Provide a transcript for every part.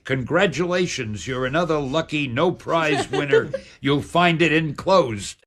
Congratulations, you're another lucky no prize winner. You'll find it enclosed.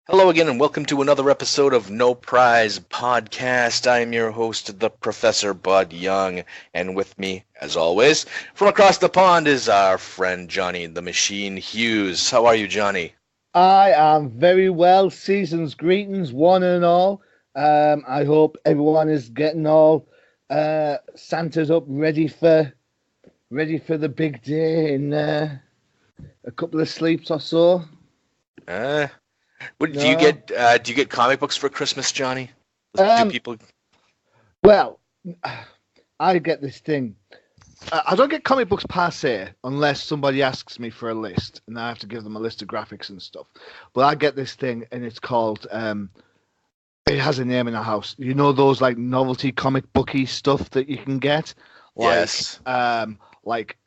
Hello again, and welcome to another episode of No Prize Podcast. I am your host, the Professor Bud Young, and with me, as always, from across the pond is our friend Johnny the Machine Hughes. How are you, Johnny? I am very well. Season's greetings, one and all. I hope everyone is getting all Santa's up, ready for the big day in a couple of sleeps or so. Do you get comic books for Christmas, Johnny? Do people? Well, I get this thing. I don't get comic books per se unless somebody asks me for a list, and I have to give them a list of graphics and stuff. But I get this thing, and it's called. It has a name in the house. You know those like novelty comic booky stuff that you can get, Yes. Like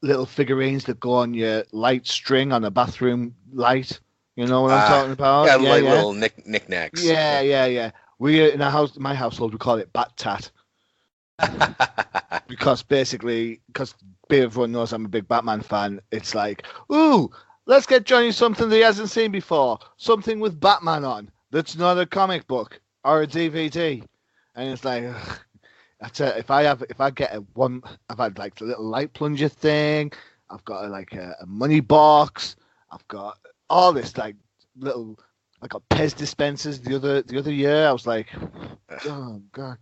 little figurines that go on your light string on a bathroom light. You know what I'm talking about? Yeah, little knickknacks. Yeah. We in my household, we call it Bat Tat. because everyone knows I'm a big Batman fan. It's like, ooh, let's get Johnny something that he hasn't seen before. Something with Batman on that's not a comic book or a DVD. And it's like, ugh. If I get I've had like the little light plunger thing. I've got a money box. I've got all this like little. I got Pez dispensers the other year. I was like, oh god,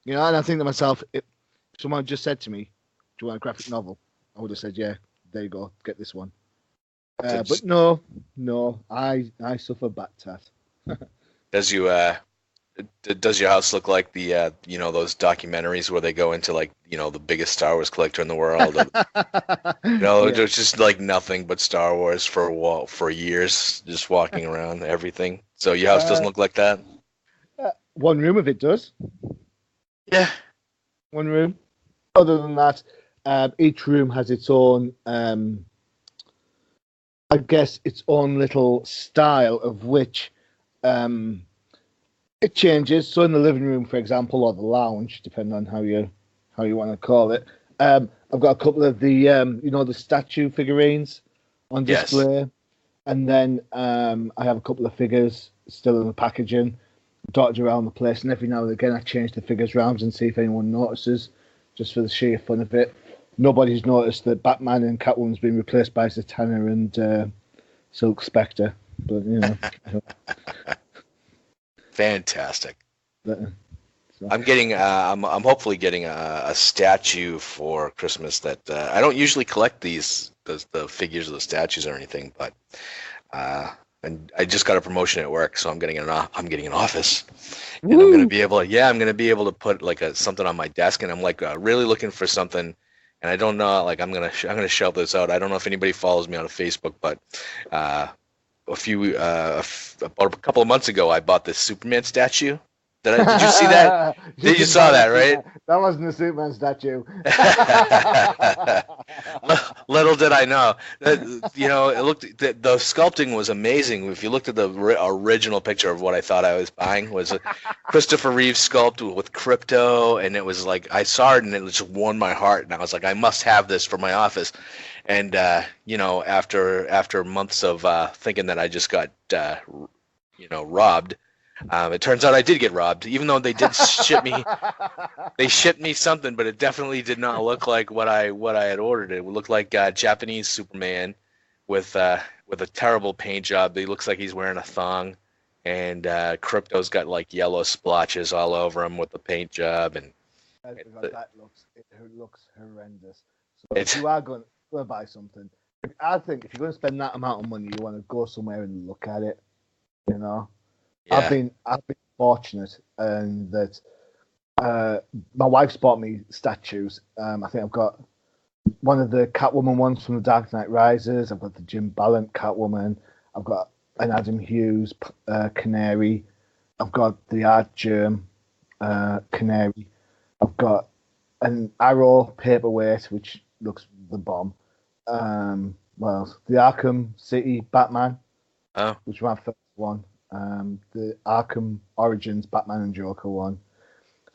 And I think to myself, if someone just said to me, "Do you want a graphic novel?" I would have said, "Yeah, there you go, get this one." But no, I suffer bat tat. Does your house look like the those documentaries where they go into like the biggest Star Wars collector in the world? There's just like nothing but Star Wars for years, just walking around everything. So your house doesn't look like that? One room of it does. Yeah, one room. Other than that, each room has its own, I guess, its own little style of which. It changes. So in the living room, for example, or the lounge, depending on how you want to call it, I've got a couple of the the statue figurines on display, yes. And then I have a couple of figures still in the packaging, dotted around the place. And every now and again, I change the figures around and see if anyone notices, just for the sheer fun of it. Nobody's noticed that Batman and Catwoman's been replaced by Zatanna and Silk Spectre, but Fantastic. So. I'm hopefully getting a statue for Christmas that I don't usually collect the figures of the statues or anything, but and I just got a promotion at work, so I'm getting an office, and Woo! I'm gonna be able to put like something on my desk, and I'm like really looking for something, and I don't know, like I'm gonna shout this out. I don't know if anybody follows me on Facebook, but about a couple of months ago, I bought this Superman statue. Did you see that? You saw that, right? That wasn't a Superman statue. Little did I know. It looked. The sculpting was amazing. If you looked at the original picture of what I thought I was buying, was a Christopher Reeve sculpt with Crypto, and it was like I saw it and it just warmed my heart, and I was like, I must have this for my office. And after months of thinking that I just got robbed. It turns out I did get robbed, even though they did ship me. They shipped me something, but it definitely did not look like what I had ordered. It looked like Japanese Superman with a terrible paint job. He looks like he's wearing a thong, and Crypto's got like yellow splotches all over him with the paint job, and it looks horrendous. So if you are going to buy something, I think if you're going to spend that amount of money, you want to go somewhere and look at it. Yeah. I've been fortunate in that my wife's bought me statues. I think I've got one of the Catwoman ones from the Dark Knight Rises. I've got the Jim Ballant Catwoman. I've got an Adam Hughes Canary. I've got the Art Germ Canary. I've got an Arrow paperweight, which looks the bomb. What else? The Arkham City Batman, which was my first one. The Arkham Origins Batman and Joker one.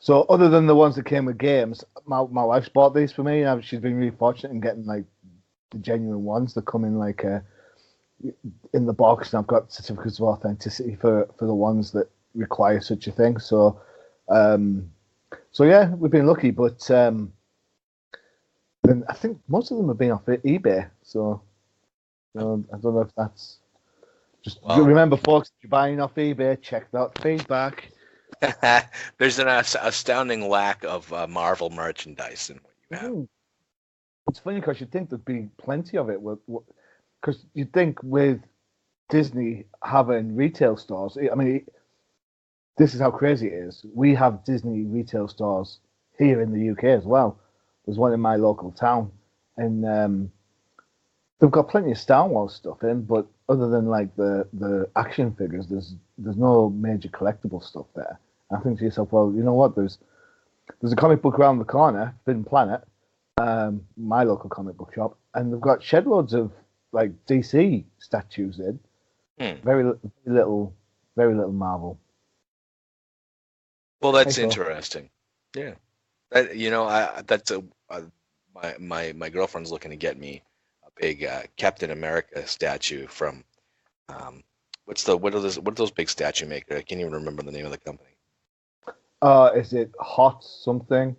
So other than the ones that came with games, my wife's bought these for me, and she's been really fortunate in getting like the genuine ones that come in like in the box, and I've got certificates of authenticity for the ones that require such a thing. So yeah, we've been lucky, but then I think most of them have been off eBay. So I don't know if that's just remember, folks, if you're buying off eBay, check that feedback. There's an astounding lack of Marvel merchandise in what you have. It's funny because you'd think there'd be plenty of it. Because you'd think with Disney having retail stores, I mean, this is how crazy it is. We have Disney retail stores here in the UK as well. There's one in my local town, and they've got plenty of Star Wars stuff in, but other than like the action figures, there's no major collectible stuff there. I think to yourself, well, you know what? There's a comic book around the corner, Forbidden Planet, my local comic book shop, and they've got shed loads of like DC statues in. Very little Marvel. Well, that's interesting. Yeah, that's my girlfriend's looking to get me a big Captain America statue from what are those big statue makers? I can't even remember the name of the company. Is it Hot something?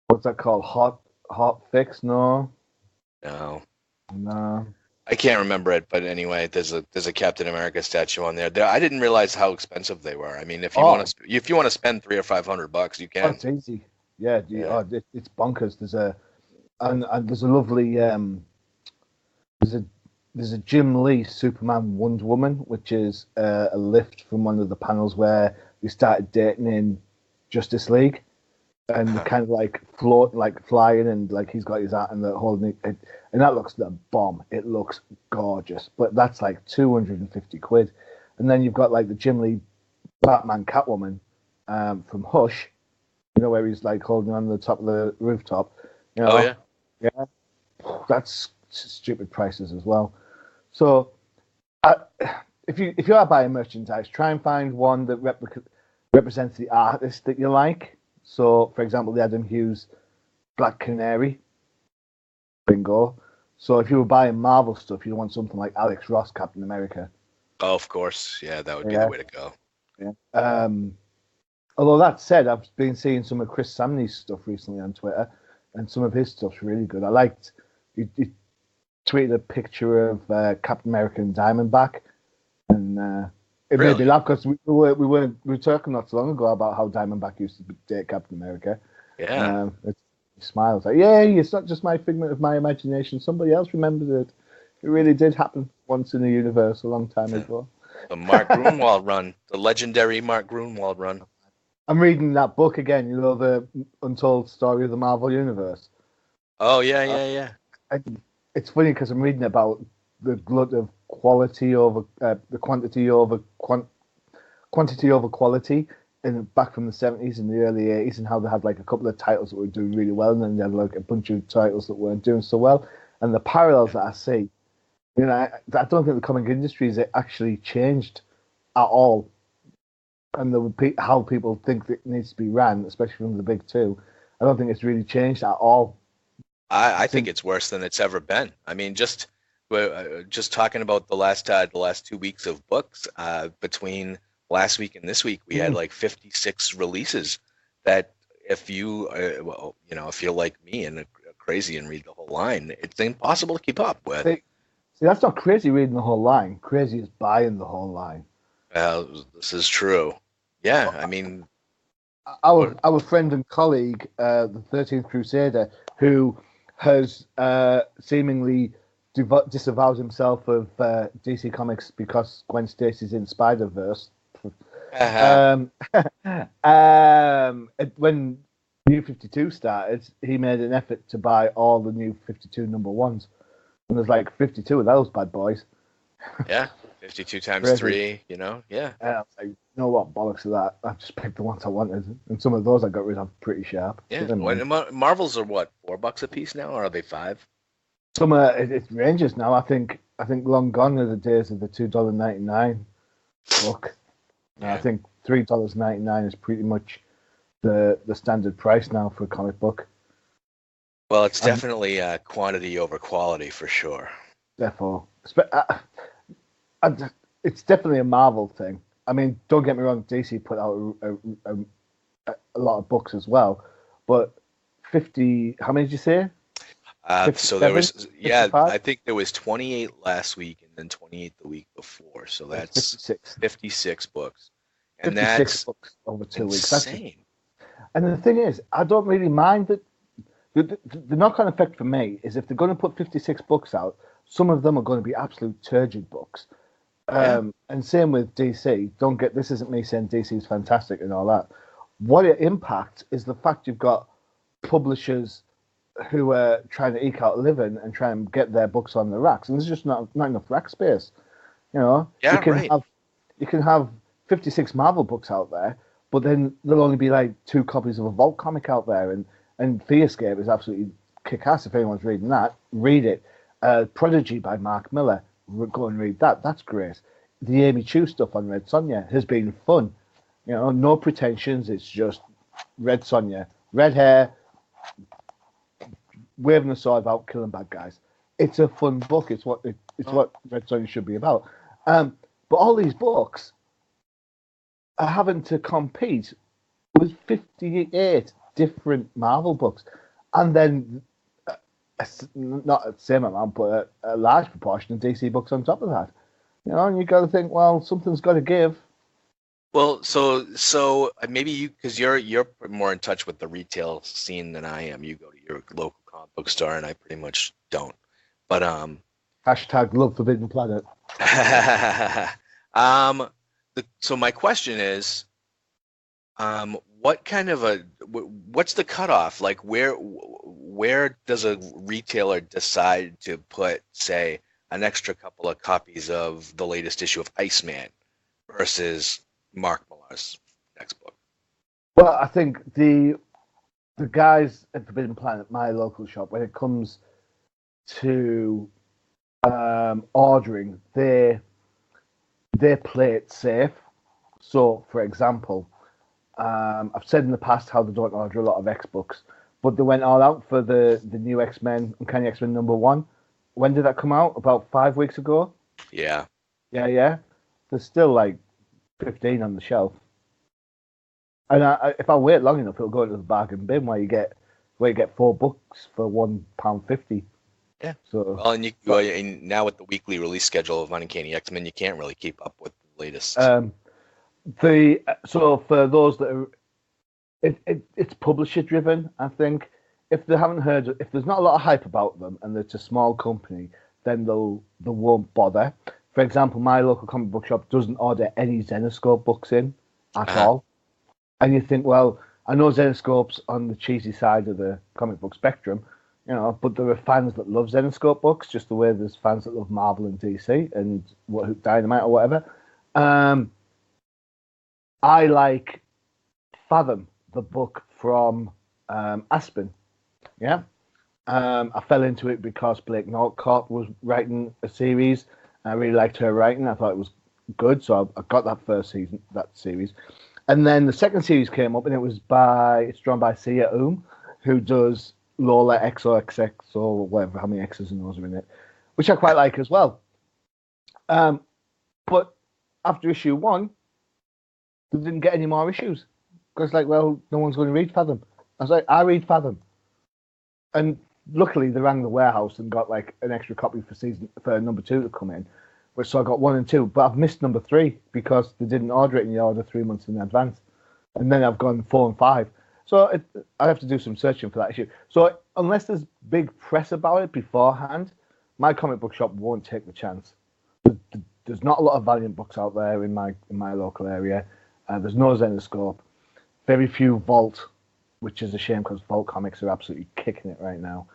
What's that called? Hot Fix? No. I can't remember it, but anyway, there's a Captain America statue on there. I didn't realize how expensive they were. I mean, if you want to spend $300 or $500, you can. Oh, it's easy. Yeah. It's bonkers. There's a lovely there's a Jim Lee Superman Wonder Woman, which is a lift from one of the panels where we started dating in Justice League, and kind of like float, like flying, and like he's got his hat and the holding it, and that looks the bomb. It looks gorgeous, but that's like 250 quid. And then you've got like the Jim Lee Batman Catwoman from Hush, where he's like holding on the top of the rooftop. Yeah, that's stupid prices as well. So if you are buying merchandise, try and find one that represents the artist that you like. So, for example, the Adam Hughes Black Canary. Bingo. So if you were buying Marvel stuff, you'd want something like Alex Ross, Captain America. Oh, of course. Yeah, that would be the way to go. Yeah. Although that said, I've been seeing some of Chris Samney's stuff recently on Twitter, and some of his stuff's really good. I liked he tweeted a picture of Captain America and Diamondback, and it made me laugh because we were talking not so long ago about how Diamondback used to date Captain America. Yeah. He smiles like, yeah, it's not just my figment of my imagination. Somebody else remembers it. It really did happen once in the universe a long time ago. The Mark Gruenwald run, the legendary Mark Gruenwald run. I'm reading that book again. The Untold Story of the Marvel Universe. Oh yeah. It's funny because I'm reading about the glut of quality over the quantity over quantity over quality, and back from the 70s and the early 80s, and how they had like a couple of titles that were doing really well, and then they had like a bunch of titles that weren't doing so well. And the parallels that I see, I don't think the comic industry has actually changed at all, and how people think it needs to be ran, especially from the big two. I don't think it's really changed at all. I think it's worse than it's ever been. I mean, just talking about the last 2 weeks of books, between last week and this week, we had like 56 releases. That if you if you're like me and crazy and read the whole line, it's impossible to keep up with. See, that's not crazy reading the whole line. Crazy is buying the whole line. This is true. Yeah, I mean, our friend and colleague, the 13th Crusader, who has seemingly disavowed himself of DC Comics because Gwen Stacy's in Spider-Verse. When New 52 started, he made an effort to buy all the New 52 number ones. And there's like 52 of those bad boys. Yeah, 52 times Crazy. 3, yeah. And I was like, you know what, bollocks of that. I just picked the ones I wanted. And some of those I got rid of pretty sharp. Yeah. But never mind. Marvels are what, $4 a piece now, or are they 5? Some it ranges now. I think long gone are the days of the $2.99 book. Yeah. I think $3.99 is pretty much the standard price now for a comic book. Well, it's definitely quantity over quality for sure. Therefore, it's definitely a Marvel thing. I mean, don't get me wrong, DC put out a lot of books as well, but 50. How many did you say? So there was, 55? I think there was 28 last week and then 28 the week before. So that's 56 books. And 56 that's books over 2 weeks. insane. And the thing is, I don't really mind that. The knock-on effect for me is if they're going to put 56 books out, some of them are going to be absolute turgid books. And same with DC. This isn't me saying DC is fantastic and all that. What it impacts is the fact you've got publishers who are trying to eke out a living and try and get their books on the racks, and there's just not enough rack space. Yeah, you can have 56 Marvel books out there, but then there'll only be like 2 copies of a Vault comic out there, and Fearscape is absolutely kick-ass. If anyone's reading that, read it. Prodigy by Mark Miller, go and read that. That's great. The Amy Chu stuff on Red Sonja has been fun. No pretensions. It's just Red Sonja, red hair, waving a sword about killing bad guys. It's a fun book. It's what Red Sonja should be about. But all these books are having to compete with 58 different Marvel books, and then not the same amount, but a large proportion of DC books on top of that. And you got to think, well, something's got to give. Well, so maybe because you're more in touch with the retail scene than I am. You go to your local comic book store, and I pretty much don't. But hashtag love Forbidden Planet. So my question is, what's the cutoff? Like, where does a retailer decide to put, say, an extra couple of copies of the latest issue of Iceman versus Mark Millar's next book? Well, I think the guys at Forbidden Planet, my local shop, when it comes to ordering, they play it safe. So, for example, I've said in the past how they don't order a lot of X books, but they went all out for the new X-Men, Uncanny X-Men #1. When did that come out? About 5 weeks ago? Yeah. Yeah. There's still like 15 on the shelf. And if I wait long enough, it'll go into the bargain bin where you get 4 books for £1.50. Yeah. So well, and now with the weekly release schedule of Uncanny X-Men, you can't really keep up with the latest. So for those that are, it's publisher driven. I think if they haven't heard, if there's not a lot of hype about them and it's a small company, then they won't bother. For example, my local comic book shop doesn't order any Zenoscope books in at all. And you think, well, I know Zenoscope's on the cheesy side of the comic book spectrum, but there are fans that love Zenoscope books, just the way there's fans that love Marvel and DC and Dynamite or whatever. I like Fathom, the book from Aspen. Yeah. I fell into it because Blake Northcott was writing a series. I really liked her writing. I thought it was good, so I got that series. And then the second series came up, and it's drawn by Sia who does Lola XOXX or whatever, how many X's and O's are in it, which I quite like as well. But after issue 1, they didn't get any more issues. Because, well, no one's going to read Fathom. I was like, I read Fathom. And luckily, they rang the warehouse and got, an extra copy for number 2 to come in. So I got 1 and 2. But I've missed number 3 because they didn't order it in the order 3 months in advance. And then I've gone 4 and 5. So I have to do some searching for that issue. So unless there's big press about it beforehand, my comic book shop won't take the chance. There's not a lot of Valiant books out there in my local area. There's no Zenoscope. Very few Vault, which is a shame because Vault comics are absolutely kicking it right now.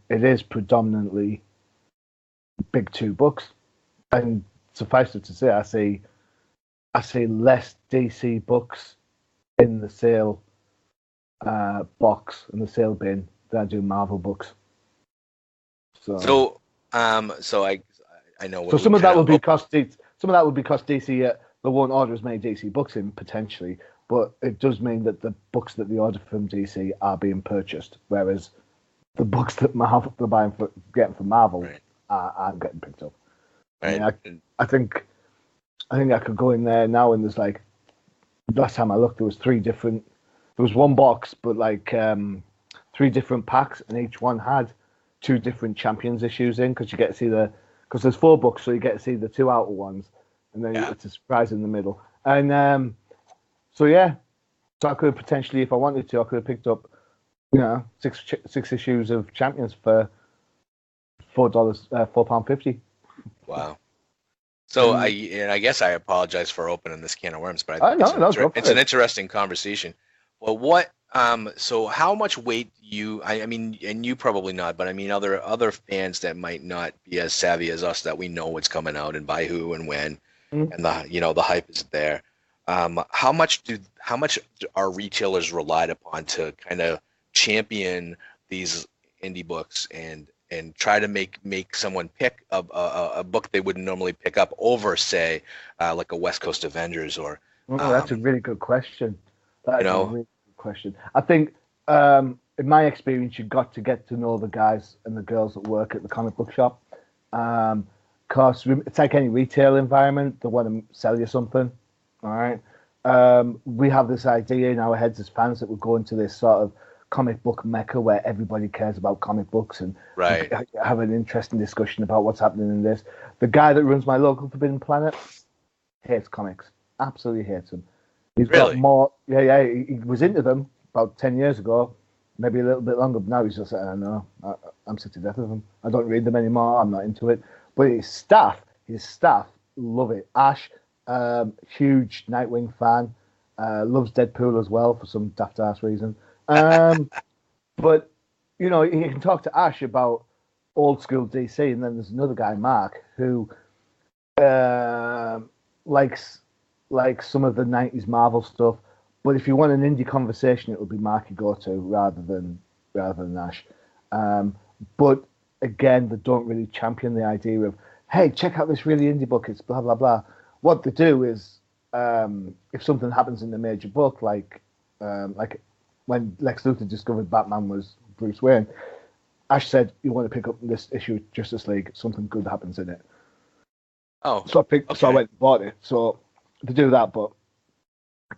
It is predominantly big two books, and suffice it to say, I see less DC books in the sale box in the sale bin than I do Marvel books. So I know. So some of that would be cost. Some of that would be cost DC. They won't order as many DC books in potentially, but it does mean that the books that they order from DC are being purchased, whereas the books that Marvel they're getting from Marvel aren't getting picked up. Right. I mean, I think I could go in there now, and there's like last time I looked, there was one box, but like 3 different packs, and each one had 2 different Champions issues in because you get to see because there's 4 books, so you get to see the 2 outer ones, and then it's a surprise in the middle. And so I could have potentially, if I wanted to, I could have picked up, 6 issues of Champions for £4.50. Wow. So I guess I apologize for opening this can of worms, but I think it's an interesting conversation. Well, so how much weight I mean, and you probably not, but I mean other fans that might not be as savvy as us, that we know what's coming out and by who and when, and the hype is there. How much are retailers relied upon to kind of champion these indie books and try to make someone pick a book they wouldn't normally pick up over, say, like a West Coast Avengers or? That's a really good question. That is a really good question. I think, in my experience, you've got to get to know the guys and the girls that work at the comic book shop. Because it's like any retail environment, they want to sell you something. All right. We have this idea in our heads as fans that we're going to this sort of comic book mecca where everybody cares about comic books and have an interesting discussion about what's happening in this. The guy that runs my local Forbidden Planet hates comics. Absolutely hates them. He's got more. Yeah. He was into them about 10 years ago, maybe a little bit longer. But now he's just saying, "No, I'm sick to death of them. I don't read them anymore. I'm not into it." But his staff love it. Ash, huge Nightwing fan, loves Deadpool as well for some daft ass reason. But you can talk to Ash about old school DC, and then there's another guy, Mark, who likes some of the 90s Marvel stuff. But if you want an indie conversation, it will be Mark you go to rather than Ash. But again, they don't really champion the idea of, hey, check out this really indie book. It's blah blah blah. What they do is, if something happens in the major book, like when Lex Luthor discovered Batman was Bruce Wayne, Ash said, "You want to pick up this issue of Justice League? Something good happens in it." Oh, so I went and bought it. So to do that, but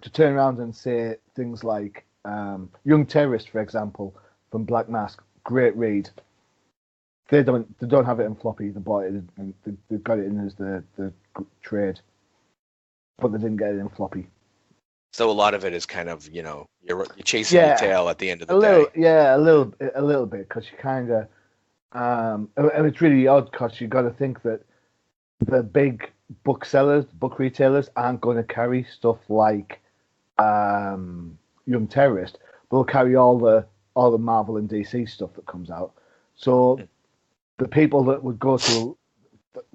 to turn around and say things like Young Terrorist, for example, from Black Mask, great read. They don't have it in floppy. They bought it and they got it in as the trade, but they didn't get it in floppy. So a lot of it is kind of you're chasing your tail at the end of the day. Yeah, a little bit, because you kind of and it's really odd because you got to think that the big booksellers, book retailers aren't going to carry stuff like Young Terrorist. They'll carry all the Marvel and DC stuff that comes out. So the people that would go to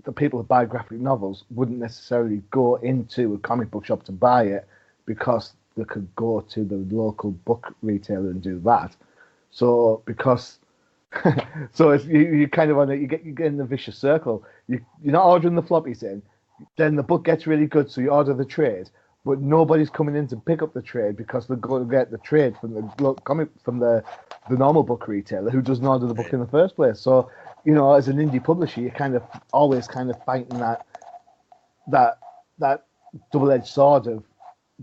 the people that buy graphic novels wouldn't necessarily go into a comic book shop to buy it, because they could go to the local book retailer and do that. So so it's, you kind of you get in the vicious circle. You're not ordering the floppies in, then the book gets really good, so you order the trade, but nobody's coming in to pick up the trade because they're going to get the trade from the normal book retailer who doesn't order the book in the first place. So as an indie publisher, you're kind of always kind of fighting that double-edged sword of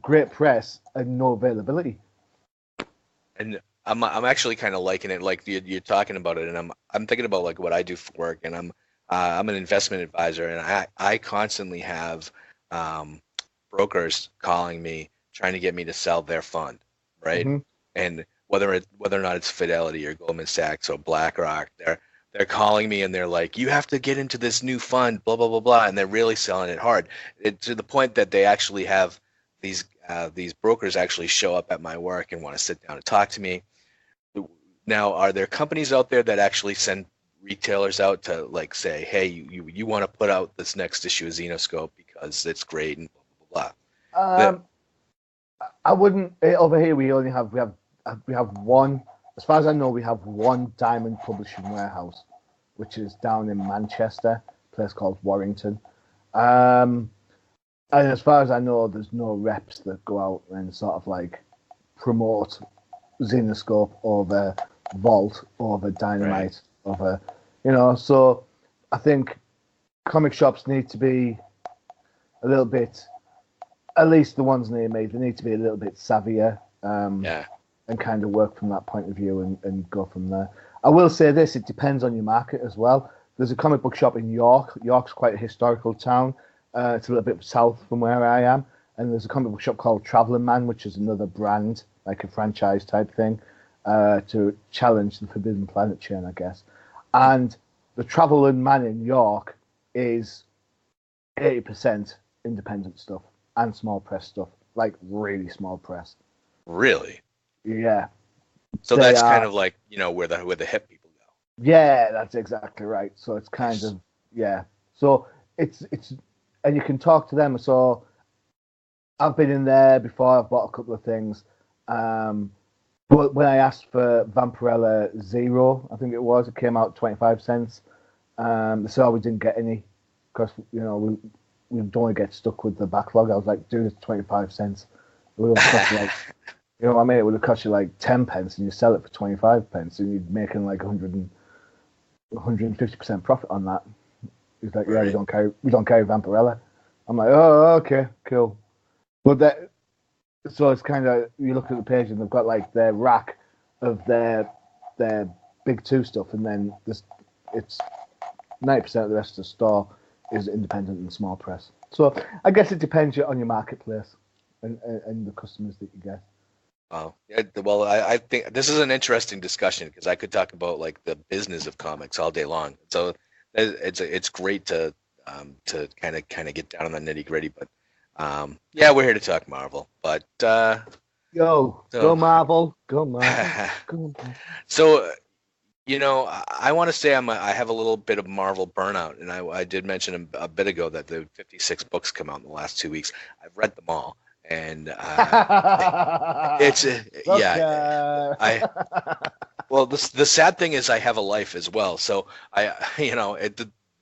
great press and no availability. And I'm actually kind of liking it, like you're talking about it, and I'm thinking about like what I do for work, and I'm an investment advisor, and I constantly have brokers calling me trying to get me to sell their fund, right? Mm-hmm. And whether or not it's Fidelity or Goldman Sachs or BlackRock, they're calling me and they're like, you have to get into this new fund, blah blah blah blah, and they're really selling it hard, to the point that they actually have these brokers actually show up at my work and want to sit down and talk to me. Now, are there companies out there that actually send retailers out to like say, hey, you want to put out this next issue of Xenoscope because it's great and blah blah blah. I wouldn't. Over here, we have one. As far as I know, we have one Diamond Publishing warehouse, which is down in Manchester, a place called Warrington. And as far as I know, there's no reps that go out and sort of like promote Xenoscope over Vault, over Dynamite, over, So I think comic shops need to be a little bit, at least the ones near me, they need to be a little bit savvier. And kind of work from that point of view and go from there. I will say this, it depends on your market as well. There's a comic book shop in York. York's quite a historical town. It's a little bit south from where I am. And there's a comic book shop called Traveling Man, which is another brand, like a franchise type thing, to challenge the Forbidden Planet chain, I guess. And the Traveling Man in York is 80% independent stuff and small press stuff, like really small press. Really? Yeah. So that's kind of like, where the hip people go. Yeah, that's exactly right. So it's kind of, yeah. So it's, and you can talk to them. So I've been in there before. I've bought a couple of things. But when I asked for Vampirella Zero, I think it came out 25 cents. So we didn't get any because, we don't want to get stuck with the backlog. I was like, dude, it's 25 cents. It would have cost like, you know what I mean? It would have cost you like 10 pence and you sell it for 25 pence and you're making like 150% profit on that. He's like, yeah, we don't carry Vampirella. I'm like, oh, okay, cool. But so it's kind of, you look at the page and they've got like their rack of their big two stuff, and then it's 90% of the rest of the store is independent and small press. So I guess it depends on your marketplace and the customers that you get. Oh, yeah, well, I think this is an interesting discussion because I could talk about like the business of comics all day long. So it's great to kind of get down on the nitty gritty. But yeah, we're here to talk Marvel. But go Marvel, go Marvel, go Marvel. So I want to say I have a little bit of Marvel burnout, and I did mention a bit ago that the 56 books come out in the last 2 weeks. I've read them all. And it's well, the sad thing is I have a life as well. So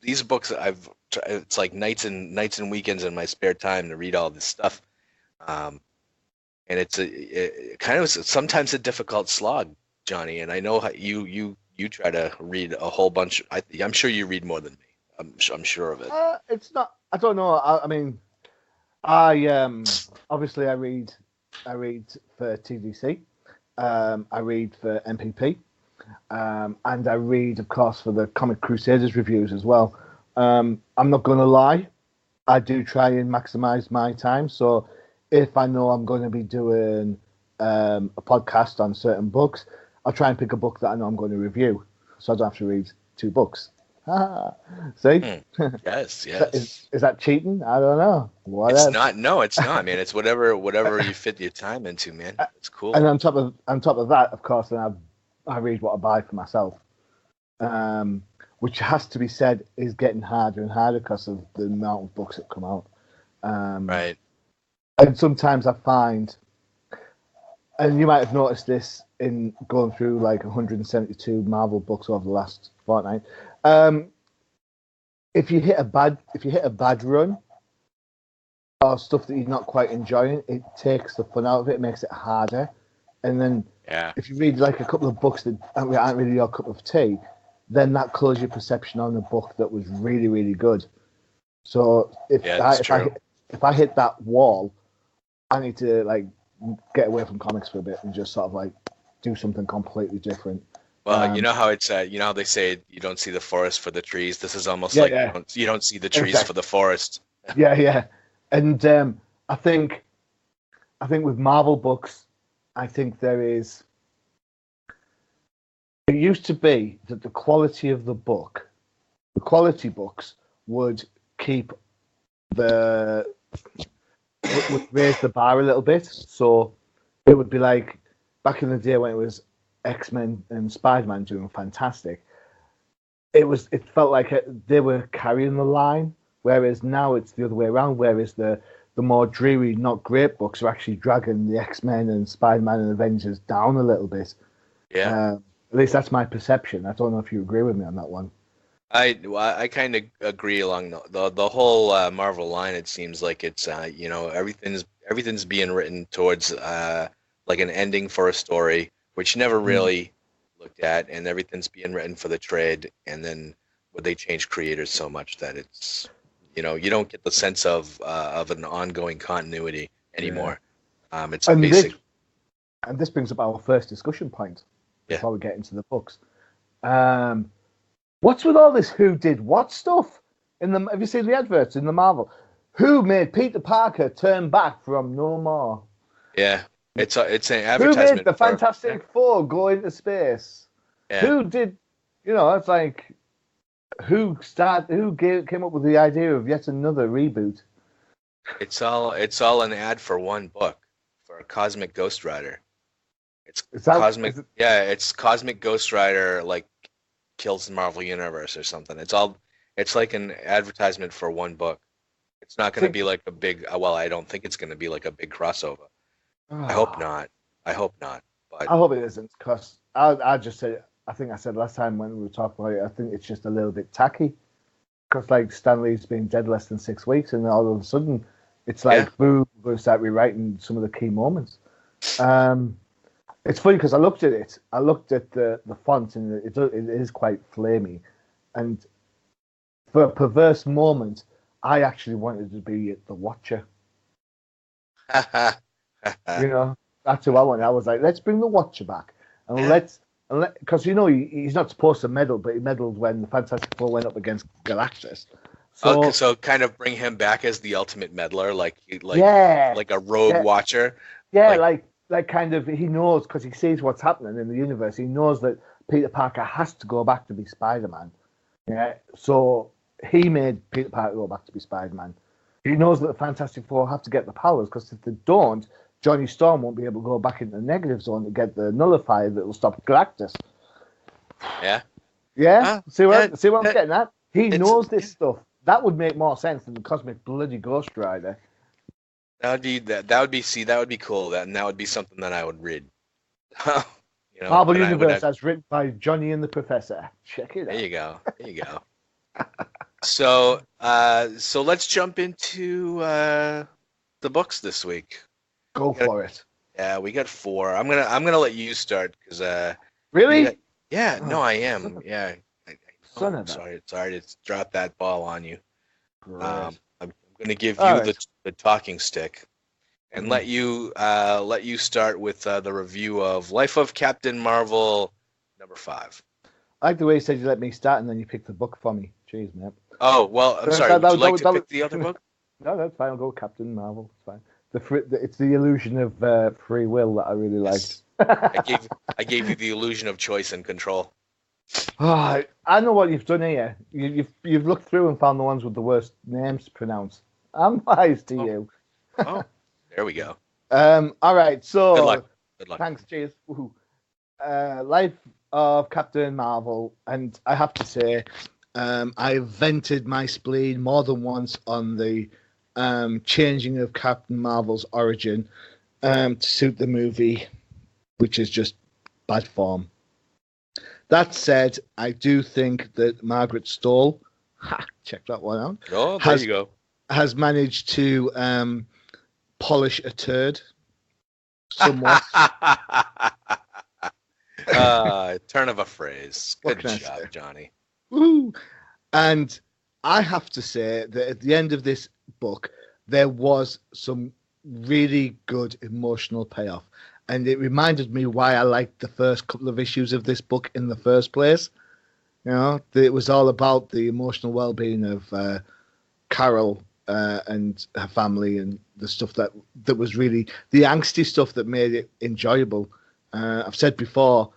these books it's like nights and weekends in my spare time to read all this stuff, and it's kind of sometimes a difficult slog, Johnny. And I know how you try to read a whole bunch. I'm sure you read more than me. I'm sure of it. It's not. I don't know. I mean. I obviously I read for TDC, I read for MPP, and I read, of course, for the Comic Crusaders reviews as well. I'm not going to lie, I do try and maximize my time. So if I know I'm going to be doing a podcast on certain books, I'll try and pick a book that I know I'm going to review, so I don't have to read 2 books. See? Yes. Is that cheating? I don't know. It's not. No, it's not, man. It's whatever you fit your time into, man. It's cool. And on top of that, of course, then I read what I buy for myself, which has to be said is getting harder and harder because of the amount of books that come out. Right. And sometimes I find, and you might have noticed this in going through like 172 Marvel books over the last fortnight. If you hit a bad run or stuff that you're not quite enjoying, it takes the fun out of it. It makes it harder. And then if you read like a couple of books that aren't really your cup of tea, then that closes your perception on a book that was really, really good. So if I hit that wall, I need to like get away from comics for a bit and just sort of like do something completely different. Well, you know how it's how they say you don't see the forest for the trees. This is almost like you don't see the trees for the forest. Yeah. And I think with Marvel books, I think there is. It used to be that the quality of the quality books would keep the would raise the bar a little bit. So it would be like back in the day when it was X-Men and Spider-Man doing fantastic. It felt like they were carrying the line, whereas now it's the other way around. Whereas the more dreary, not great books are actually dragging the X-Men and Spider-Man and Avengers down a little bit. Yeah. At least that's my perception. I don't know if you agree with me on that one. I kind of agree along the whole Marvel line. It seems like it's everything's being written towards like an ending for a story, which never really looked at, and everything's being written for the trade. And then would they change creators so much that it's you don't get the sense of an ongoing continuity anymore. It's And basic. this brings up our first discussion point before we get into the books. What's with all this who did what stuff? Have you seen the adverts in the Marvel? Who made Peter Parker turn back from no more? Yeah, it's an advertisement. Who made the Fantastic Four go into space? Yeah. Who did? It's like who came up with the idea of yet another reboot? It's all an ad for one book for a Cosmic Ghost Rider. It's Cosmic Ghost Rider like kills the Marvel Universe or something. It's like an advertisement for one book. It's not going to be like a big. Well, I don't think it's going to be like a big crossover. I hope not. But I hope it isn't, because I just said. I think I said last time when we were talking about it. I think it's just a little bit tacky, because like Stanley's been dead less than 6 weeks, and all of a sudden, it's like boom, we're going to start rewriting some of the key moments. It's funny because I looked at it. I looked at the font, and it is quite flamey. And for a perverse moment, I actually wanted to be the Watcher. That's who I wanted. I was like, let's bring the Watcher back, and because he's not supposed to meddle, but he meddled when the Fantastic Four went up against Galactus. So kind of bring him back as the ultimate meddler, like a rogue Watcher. Yeah, like kind of, he knows, because he sees what's happening in the universe. He knows that Peter Parker has to go back to be Spider-Man. Yeah, so he made Peter Parker go back to be Spider-Man. He knows that the Fantastic Four have to get the powers, because if they don't, Johnny Storm won't be able to go back into the negative zone to get the nullifier that will stop Galactus. Yeah. Yeah? See what I'm getting at? He knows this stuff. That would make more sense than the Cosmic Bloody Ghost Rider. That would be cool. That would be something that I would read. Marvel Universe as written by Johnny and the Professor. Check it out. There you go. So let's jump into the books this week. Go for it. Yeah, we got 4. I'm gonna let you start because really? No, I am. Yeah. Sorry to drop that ball on you. Right. I'm going to give you the talking stick, and let you start with the review of Life of Captain Marvel #5. I like the way you said you let me start and then you picked the book for me. Jeez, man. Oh well, I'm sorry. Would you like to pick the other book? No, that's fine. I'll go with Captain Marvel. It's fine. It's the illusion of free will that I really liked. I gave you the illusion of choice and control. Oh, I know what you've done here. You've looked through and found the ones with the worst names to pronounce. I'm wise to you. Oh, there we go. All right. So Good luck. Thanks. Cheers. Life of Captain Marvel, and I have to say, I've vented my spleen more than once on the changing of Captain Marvel's origin to suit the movie, which is just bad form. That said, I do think that Margaret Stoll, check that one out. Oh, there you go. Has managed to polish a turd somewhat. Turn of a phrase. Good job, Johnny. Woo! And I have to say that at the end of this book, there was some really good emotional payoff. And it reminded me why I liked the first couple of issues of this book in the first place. It was all about the emotional well-being of Carol and her family, and the stuff that was really the angsty stuff that made it enjoyable. I've said before,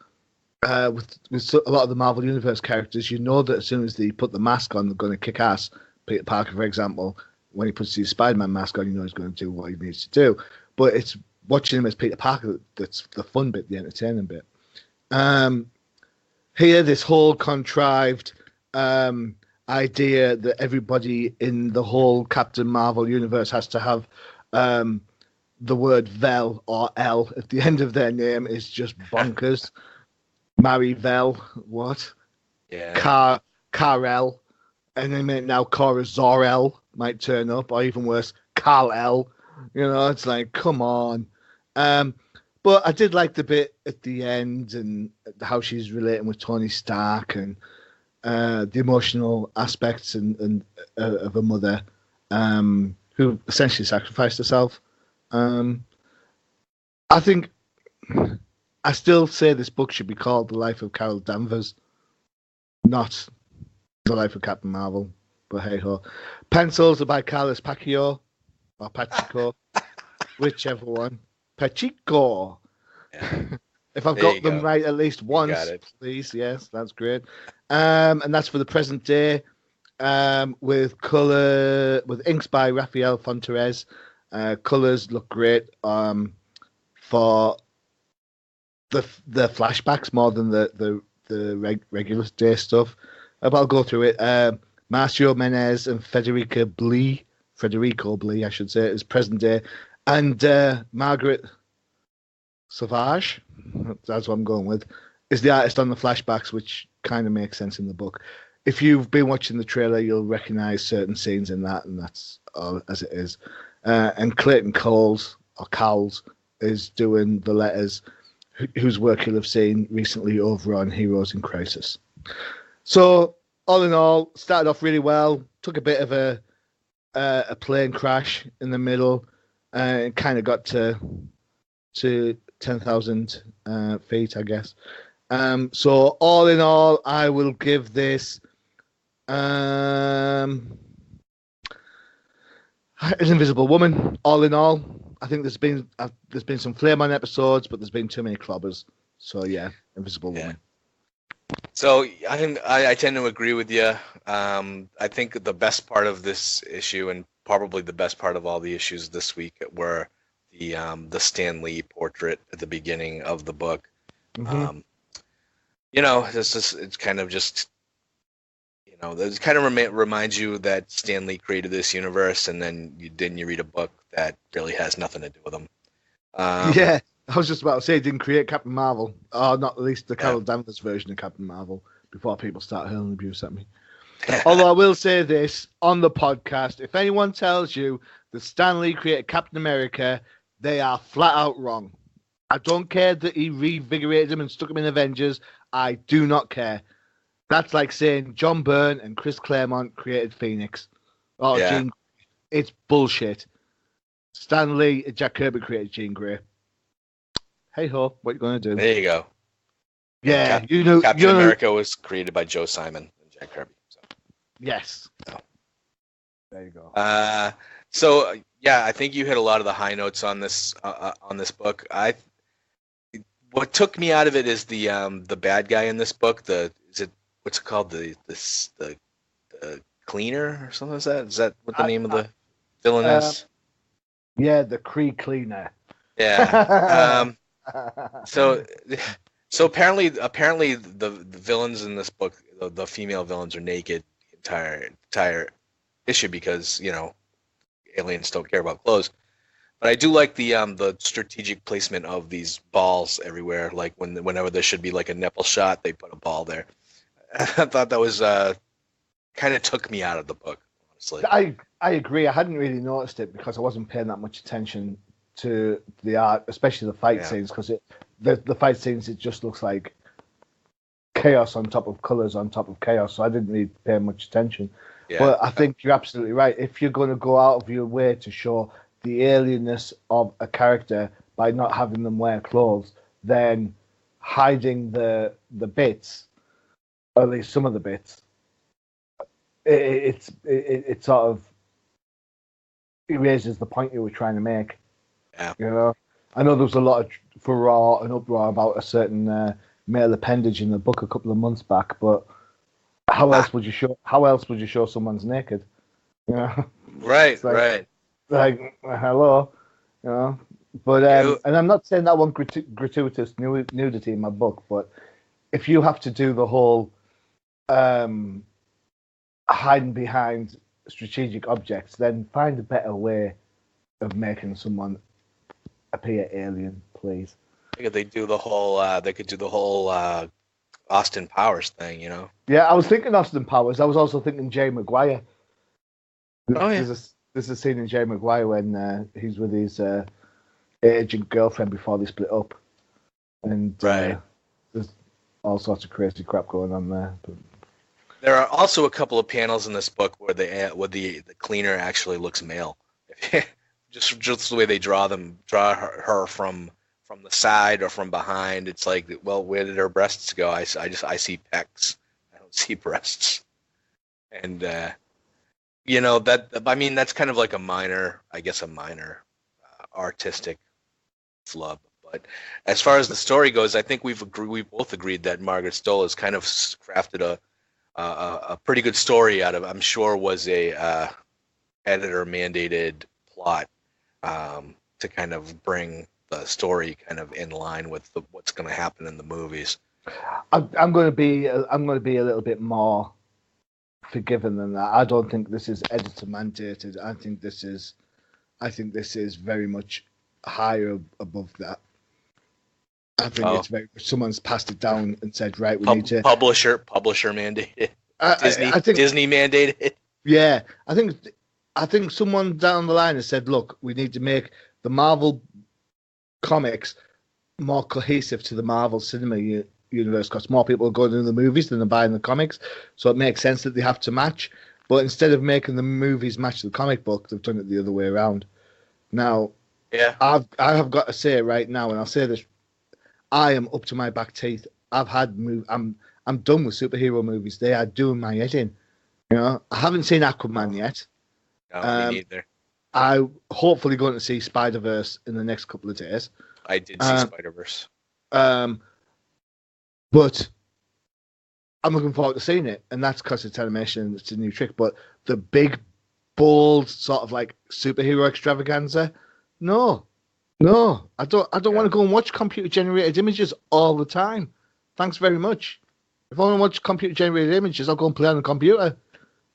with a lot of the Marvel Universe characters, you know that as soon as they put the mask on, they're going to kick ass. Peter Parker, for example, when he puts his Spider-Man mask on, you know he's going to do what he needs to do. But it's watching him as Peter Parker that's the fun bit, the entertaining bit. Here, this whole contrived idea that everybody in the whole Captain Marvel universe has to have the word Vel or L at the end of their name is just bonkers. Mary Vel, what? Yeah. Carl, and then now Cora Zor-El might turn up, or even worse, Carl L. You know, it's like, come on. But I did like the bit at the end and how she's relating with Tony Stark and the emotional aspects and of a mother who essentially sacrificed herself. I think I still say this book should be called The Life of Carol Danvers, not The Life of Captain Marvel. But hey ho. Pencils are by Carlos Pacheco or Pacheco, whichever one. Pacheco. Yeah. If I've There got them right at least once, please. Yes, that's great. And that's for the present day, with inks by Rafael Fonterez. Colors look great for the flashbacks more than the regular day stuff. But I'll go through it. Marcio Menez and Federico Blee, I should say, is present day, and Margaret Savage, that's what I'm going with, is the artist on the flashbacks, which kind of makes sense in the book. If you've been watching the trailer, you'll recognize certain scenes in that, and that's all as it is. And Clayton Cowles is doing the letters, whose work you'll have seen recently over on Heroes in Crisis. So, all in all, started off really well. Took a bit of a plane crash in the middle, and kind of got to 10,000 feet, I guess. So, all in all, I will give this An Invisible Woman. All in all, I think there's been some flame on episodes, but there's been too many clobbers. So yeah, Invisible Woman. So I tend to agree with you. I think the best part of this issue, and probably the best part of all the issues this week, were the Stan Lee portrait at the beginning of the book. Mm-hmm. It's kind of just, it kind of reminds you that Stan Lee created this universe, and then you read a book that really has nothing to do with him. Yeah, I was just about to say, he didn't create Captain Marvel, or not at least the Carol Danvers version of Captain Marvel, before people start hurling abuse at me. Although I will say this on the podcast, if anyone tells you that Stan Lee created Captain America, they are flat out wrong. I don't care that he revigorated him and stuck him in Avengers. I do not care. That's like saying John Byrne and Chris Claremont created Phoenix. Oh, yeah. Jean, it's bullshit. Stan Lee and Jack Kirby created Jean Grey. Hey ho, what are you going to do? There you go. Yeah, Captain America was created by Joe Simon and Jack Kirby. So. Yes. So. There you go. So yeah, I think you hit a lot of the high notes on this book. What took me out of it is the bad guy in this book. What's it called? The cleaner or something like that? Is that what the name of the villain is? Yeah, the Kree cleaner. Yeah. So apparently the villains in this book, the female villains, are naked the entire issue because aliens don't care about clothes. But I do like the strategic placement of these balls everywhere. Like whenever there should be like a nipple shot, they put a ball there. I thought that was kind of took me out of the book, honestly. I agree. I hadn't really noticed it because I wasn't paying that much attention to the art, especially the fight scenes, because the fight scenes, it just looks like chaos on top of colors on top of chaos. So I didn't really pay much attention. Yeah. But I think you're absolutely right. If you're going to go out of your way to show the alienness of a character by not having them wear clothes, then hiding the bits, or at least some of the bits, it sort of erases the point you were trying to make. Yeah. I know there was a lot of furore and uproar about a certain male appendage in the book a couple of months back, but how else would you show someone's naked? Right, It's like, right. hello, you know. But You- and I'm not saying that one gratuitous nudity in my book, but if you have to do the whole um, hiding behind strategic objects, then find a better way of making someone appear alien, please. they do the whole. They could do the whole Austin Powers thing, you know. Yeah, I was thinking Austin Powers. I was also thinking Jay Maguire. Oh yeah. There's a scene in Jay Maguire when he's with his agent girlfriend before they split up, and Right. there's all sorts of crazy crap going on there. But There are also a couple of panels in this book where the cleaner actually looks male. just the way they draw her from the side or from behind. It's like, well, where did her breasts go? I see pecs. I don't see breasts. And that, I mean, that's kind of like a minor artistic flub. But as far as the story goes, I think we both agreed that Margaret Stoll has kind of crafted a pretty good story out of, I'm sure, was a editor mandated plot to kind of bring the story kind of in line with what's going to happen in the movies. I'm going to be a little bit more forgiving than that. I don't think this is editor mandated. I think this is very much higher above that. I think it's very someone's passed it down and said, right, we need to publisher mandated. I think Disney mandated. Yeah, I think someone down the line has said, look, we need to make the Marvel comics more cohesive to the Marvel cinema universe because more people are going to the movies than they're buying the comics. So it makes sense that they have to match. But instead of making the movies match the comic book, they've done it the other way around. Now, yeah, I have got to say right now, and I'll say this, I am up to my back teeth. I'm done with superhero movies. They are doing my head in. You know, I haven't seen Aquaman yet. no, me neither. I'm hopefully going to see Spider-Verse in the next couple of days. I did see Spider-Verse. But I'm looking forward to seeing it, and that's because it's animation and it's a new trick. But the big, bold sort of like superhero extravaganza, no, I don't want to go and watch computer-generated images all the time. Thanks very much. If I want to watch computer-generated images, I'll go and play on the computer.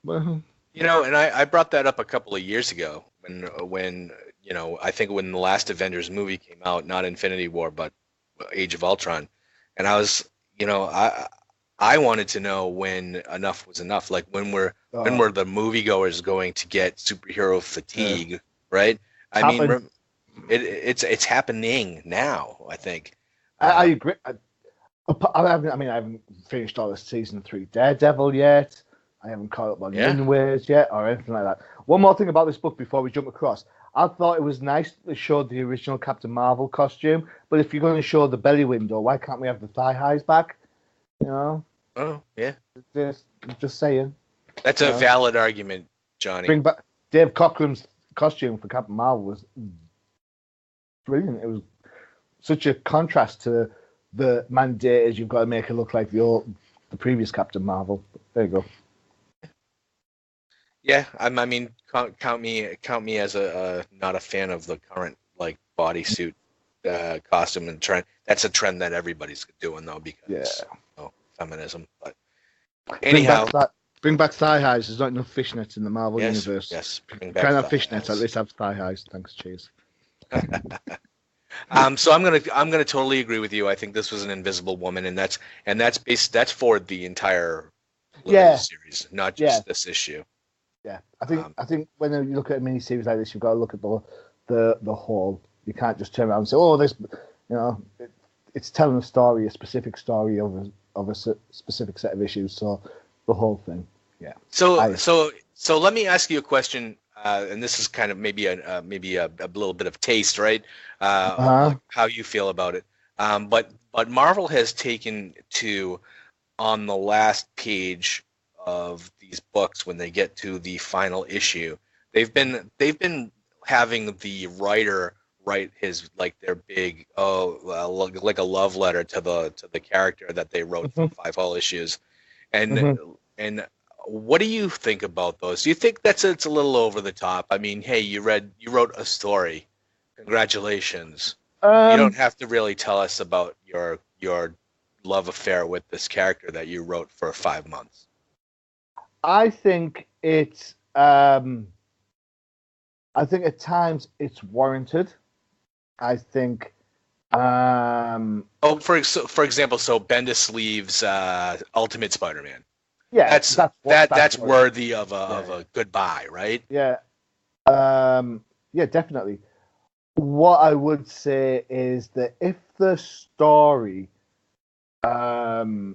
Well, You know, and I brought that up a couple of years ago when I think when the last Avengers movie came out, not Infinity War, but Age of Ultron, and I was, I wanted to know when enough was enough. Like when were the moviegoers going to get superhero fatigue, right? I mean, it's happening now. I think. I agree. I haven't finished all of season 3 Daredevil yet. I haven't caught up on Runways yet or anything like that. One more thing about this book before we jump across. I thought it was nice that they showed the original Captain Marvel costume, but if you're going to show the belly window, why can't we have the thigh highs back? You know? Oh, yeah. Just saying. That's a valid argument, Johnny. Bring back Dave Cockram's costume for Captain Marvel was brilliant. It was such a contrast to the mandated you've got to make it look like the previous Captain Marvel. There you go. Yeah, I mean, count me as a not a fan of the current like bodysuit costume and trend. That's a trend that everybody's doing though because feminism. But anyhow, bring back thigh highs. There's not enough fishnets in the Marvel universe. Yes, bring back can't have fishnets. At least have thigh highs. Thanks, cheers. So I'm gonna totally agree with you. I think this was an Invisible Woman, and that's for the entire series, not just this issue. Yeah, I think when you look at a mini series like this, you've got to look at the whole. You can't just turn around and say, "Oh, this," it's telling a story, a specific story of a specific set of issues. So the whole thing, yeah. So let me ask you a question, and this is kind of maybe a little bit of taste, right? How you feel about it. But Marvel has taken to on the last page of these books when they get to the final issue. They've been having the writer write his their big like a love letter to the character that they wrote for 5 whole issues, and What do you think about those? Do you think it's a little over the top? I mean, hey, you wrote a story. Congratulations. You don't Um, have to really tell us about your love affair with this character that you wrote for 5 months. I think I think at times it's warranted. I think Oh, for example, so Bendis leaves Ultimate Spider-Man. yeah, That's that's that's warranted. worthy of a goodbye, right? Yeah, yeah, definitely. What I would say is that if the story, um,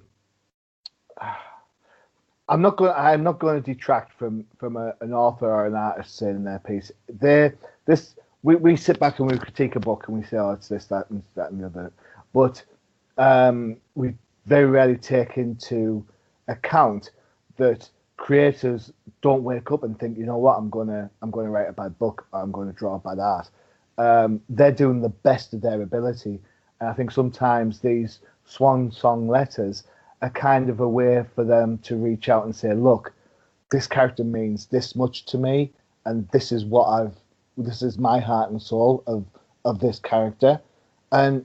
I'm not going to detract from an author or an artist saying their piece. This we sit back and we critique a book and we say, oh, it's this, that, and the other. But we very rarely take into account that creators don't wake up and think, you know what, I'm gonna write a bad book, or I'm gonna draw bad art. They're doing the best of their ability, and I think sometimes these swan song letters are kind of a way for them to reach out and say, look, this character means this much to me, and this is my heart and soul of this character, and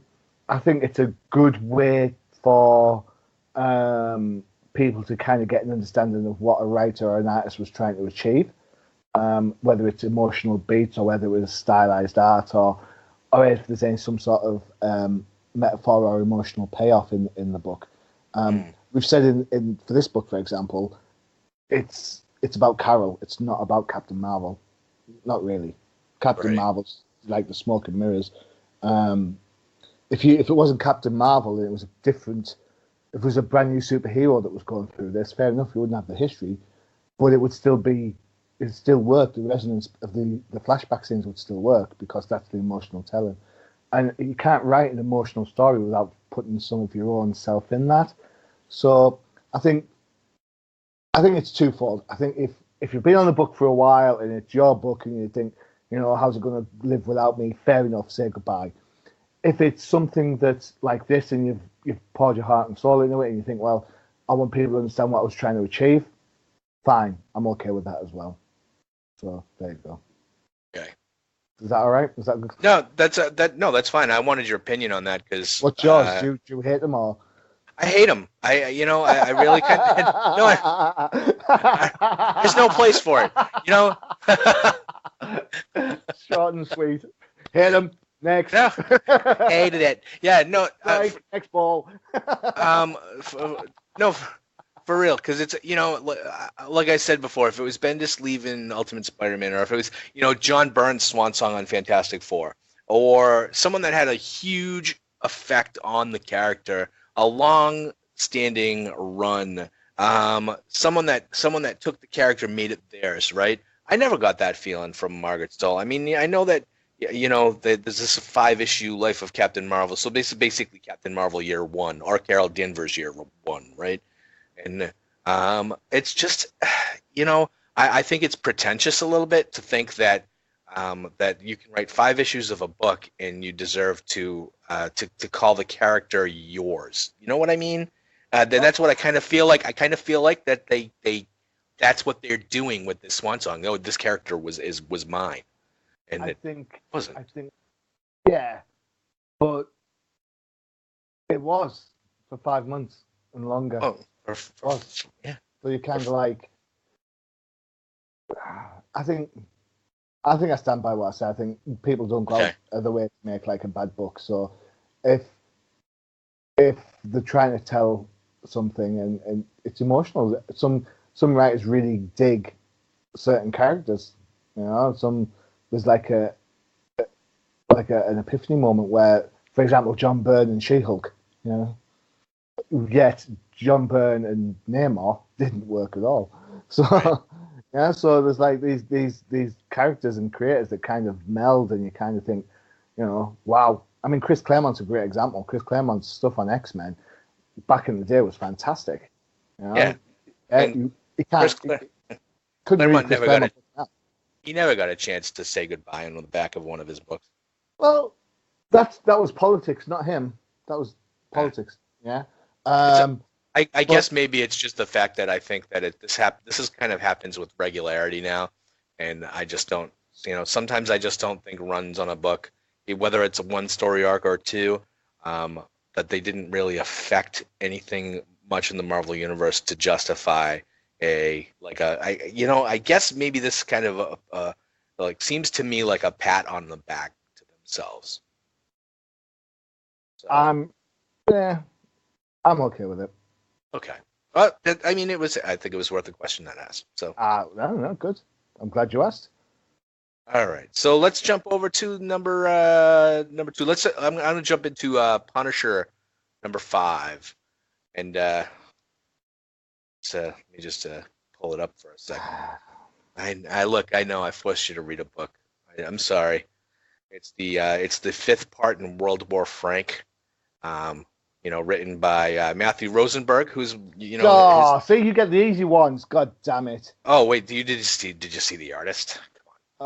I think it's a good way for people to kind of get an understanding of what a writer or an artist was trying to achieve, whether it's emotional beats or whether it was stylized art or if there's any some sort of metaphor or emotional payoff in the book. We've said in for this book, for example, it's about Carol. It's not about Captain Marvel. Not really. Captain Right. Marvel's like the smoke and mirrors. If it wasn't Captain Marvel and it was a different, if it was a brand new superhero that was going through this, fair enough, you wouldn't have the history, but it would still be, it'd still work. The resonance of the flashback scenes would still work because that's the emotional telling. And you can't write an emotional story without putting some of your own self in that. So I think it's twofold. I think if you've been on the book for a while and it's your book and you think, you know, how's it going to live without me? Fair enough, say goodbye. If it's something that's like this and you've poured your heart and soul into it and you think, well, I want people to understand what I was trying to achieve, fine, I'm okay with that as well. So there you go. Okay. Is that all right? Is that good? No, that's fine. I wanted your opinion on that because What's yours? Do you hate them all? I hate them. I really kind of there's no place for it. Short and sweet. Hate them. Next. No, hated it. Yeah, no. Next ball. No, for real, because it's like I said before, if it was Bendis leaving Ultimate Spider-Man, or if it was John Byrne's swan song on Fantastic Four, or someone that had a huge effect on the character, a long-standing run, someone that took the character, made it theirs, right? I never got that feeling from Margaret Stoll. I mean, I know that there's this 5-issue Life of Captain Marvel, so basically Captain Marvel year 1 or Carol Danvers year 1, right? And it's just, I think it's pretentious a little bit to think that that you can write 5 issues of a book and you deserve to call the character yours. You know what I mean? That's what I kind of feel like. I kind of feel like that they that's what they're doing with this swan song. Oh, this character was mine, and I it think wasn't. I think yeah, but it was for 5 months and longer. Oh, yeah. So you kind of like. I think I stand by what I say. I think people don't go out of the way to make like a bad book. So if they're trying to tell something and it's emotional, some writers really dig certain characters. There's like an epiphany moment where, for example, John Byrne and She-Hulk. Yet John Byrne and Namor didn't work at all. So. Right. Yeah, so there's like these characters and creators that kind of meld, and you kind of think, wow. I mean, Chris Claremont's a great example. Chris Claremont's stuff on X-Men back in the day was fantastic. Yeah, you can't. Claremont never got he never got a chance to say goodbye on the back of one of his books. Well, that was politics, not him. That was politics. Yeah. I I guess maybe it's just the fact that I think that this is kind of happens with regularity now, and I just don't, sometimes I just don't think runs on a book, whether it's a one story arc or two, um, that they didn't really affect anything much in the Marvel universe to justify I guess maybe this kind of like seems to me like a pat on the back to themselves. So, Yeah, I'm okay with it. okay. Well, I mean, I think it was worth a question that asked. So, No, good. I'm glad you asked. all right. So let's jump over to number two. I'm gonna jump into Punisher number 5, and let me just pull it up for a second. I know I forced you to read a book. I'm sorry. It's the 5th part in World War Frank. Written by Matthew Rosenberg, who's See, you get the easy ones. God damn it! Oh wait, did you see the artist? Come on.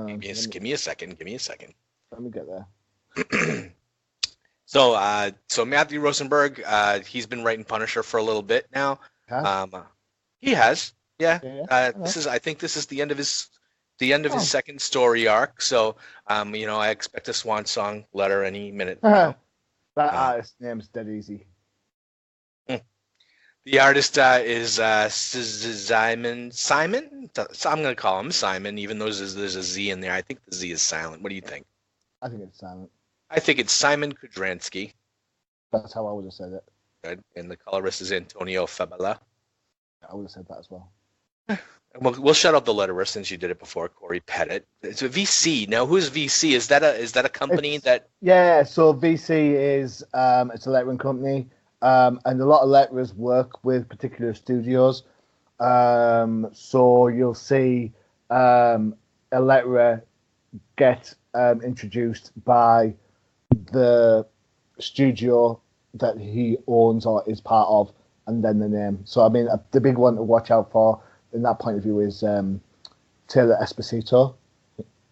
Oh no! Give me a second. Let me get there. So Matthew Rosenberg, he's been writing Punisher for a little bit now. He has, yeah. I think this is the end of his second story arc. So, I expect a swan song letter any minute now. That artist's name's dead easy. The artist is Simon. So I'm going to call him Simon, even though there's a Z in there. I think the Z is silent. What do you think? I think it's silent. I think it's Simon Kudransky. That's how I would have said it. Good. And the colorist is Antonio Fabela. I would have said that as well. We'll shut up the letterer since you did it before, Corey Pettit. It's a VC. Now, who's VC? Is that a company that? Yeah, so VC is it's a lettering company, and a lot of letterers work with particular studios. So you'll see a letterer get introduced by the studio that he owns or is part of, and then the name. So I mean, the big one to watch out for in that point of view is Taylor Esposito,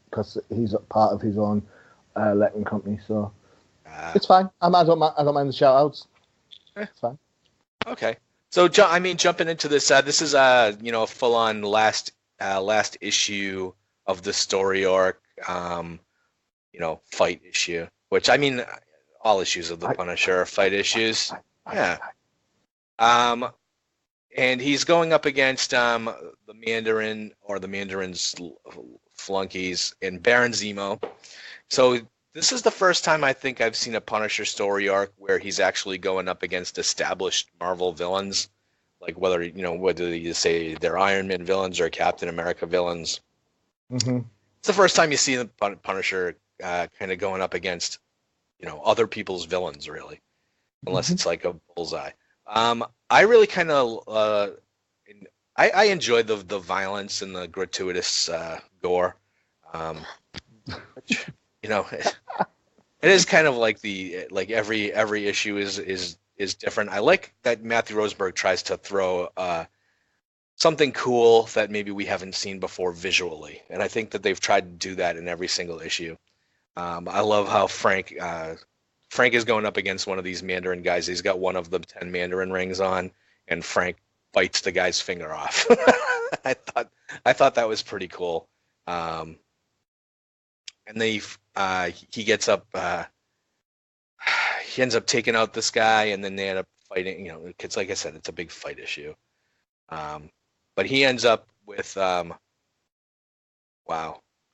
because he's part of his own lettering company. So it's fine. I don't mind the shout outs. It's fine. Okay. So jumping into this, this is a full on last issue of the story arc, fight issue. Which I mean, all issues of the Punisher are fight issues. Yeah. And he's going up against the Mandarin or the Mandarin's flunkies and Baron Zemo. So this is the first time I think I've seen a Punisher story arc where he's actually going up against established Marvel villains, like whether you say they're Iron Man villains or Captain America villains. Mm-hmm. It's the first time you see the Punisher kind of going up against other people's villains, really, unless it's like a bullseye. I really kind of I enjoyed the violence and the gratuitous gore. Which, it is kind of like every issue is different. I like that Matthew Rosenberg tries to throw something cool that maybe we haven't seen before visually, and I think that they've tried to do that in every single issue. I love how Frank is going up against one of these Mandarin guys. He's got one of the 10 Mandarin rings on, and Frank bites the guy's finger off. I thought that was pretty cool. And then he gets up. He ends up taking out this guy, and then they end up fighting. It's like I said, it's a big fight issue. But he ends up with wow.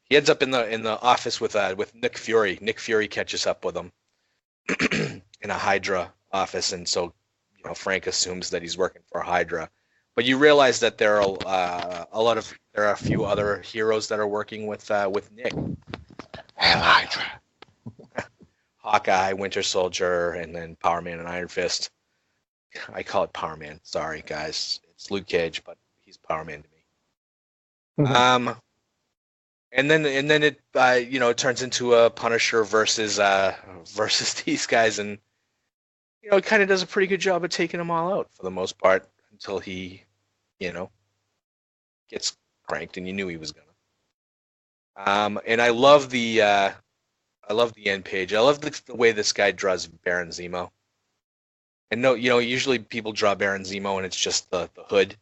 He ends up in the office with Nick Fury. Nick Fury catches up with him in a Hydra office, and so Frank assumes that he's working for Hydra. But you realize that there are a few other heroes that are working with Nick. Hydra. Hawkeye, Winter Soldier, and then Power Man and Iron Fist. I call it Power Man. Sorry, guys. It's Luke Cage, but he's Power Man to me. Mm-hmm. And then it turns into a Punisher versus these guys, and it kind of does a pretty good job of taking them all out for the most part until he, gets cranked, and you knew he was gonna. And I love the end page. I love the way this guy draws Baron Zemo. And no, usually people draw Baron Zemo and it's just the hood,